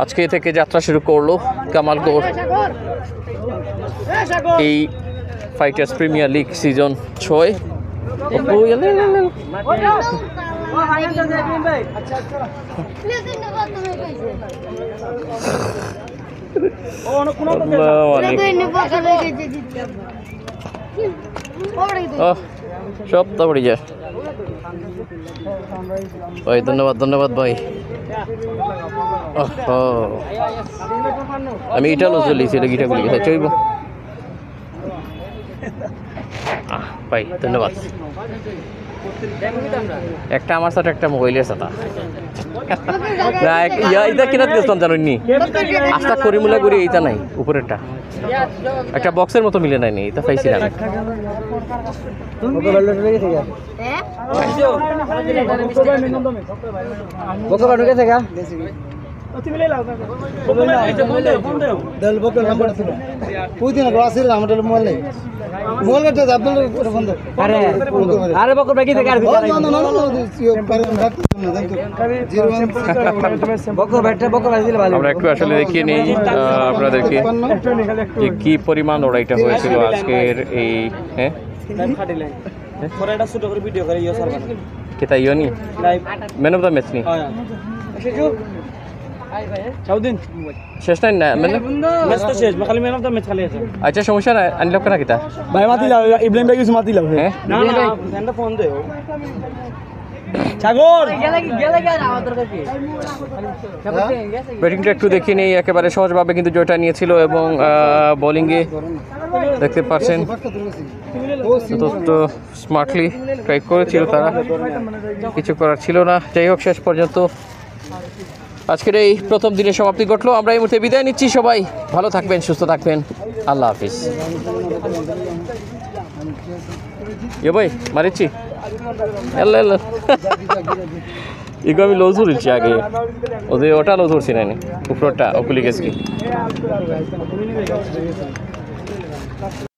আজকে থেকে যাত্রা শুরু করলো কামালগড় এই ফাইটার্স প্রিমিয়ার লিগ সিজন 6। সব তো পড়ে যায় ভাই, ধন্যবাদ ধন্যবাদ ভাই। আমি এটা লো চলিয়েছি, এটা গিটা গুলি চলব ভাই, ধন্যবাদ। একটা আমার সাথে একটা মোবাইলের সাথে এটা কিনা গেছিলাম জানি, আস্তা করিমুলা করি এইটা নাই, উপরেরটা একটা বক্সের মতো মিলে নাই, এটা পাইছিলাম। আমরা একটু আসলে দেখিয়ে নিই আপনাদেরকে যে কি পরিমাণ লড়াইটা হয়েছিল আজকের এই। হ্যাঁ কেতা ইয়নি ম্যান অফ দ্য ম্যাচ নি সাউদিন শেষ নাই না মানে ম্যাচ তো শেষ খালি ম্যান অফ দ্য ম্যাচ খালি আছে আচ্ছা সমস্যা নাই আনলক না কিতা ভাই মাতি লাও ইব্রাহিম ভাই কিছু মাতি লাও হ্যাঁ না না ফ্রেন্ড ফোন দে সাগর ব্যাটিংটা একটু দেখে নেই একেবারে সহজভাবে কিন্তু জয়টা নিয়েছিল এবং বোলিংয়ে দেখতে পাচ্ছেন যথেষ্ট স্মার্টলি ট্রাই করেছিল তারা কিছু করার ছিল না যাই হোক শেষ পর্যন্ত আজকের এই প্রথম দিনের সমাপ্তি ঘটলো আমরা এই মুহূর্তে বিদায় নিচ্ছি সবাই ভালো থাকবেন সুস্থ থাকবেন আল্লাহ হাফিজ এ ভাই মারিচ্ছি আল্লাহ আল্লাহ এগুলো আমি লো ধরেছি আগে ওদের ওটা লো ধরছি না উপরটা ওকুলি গেছি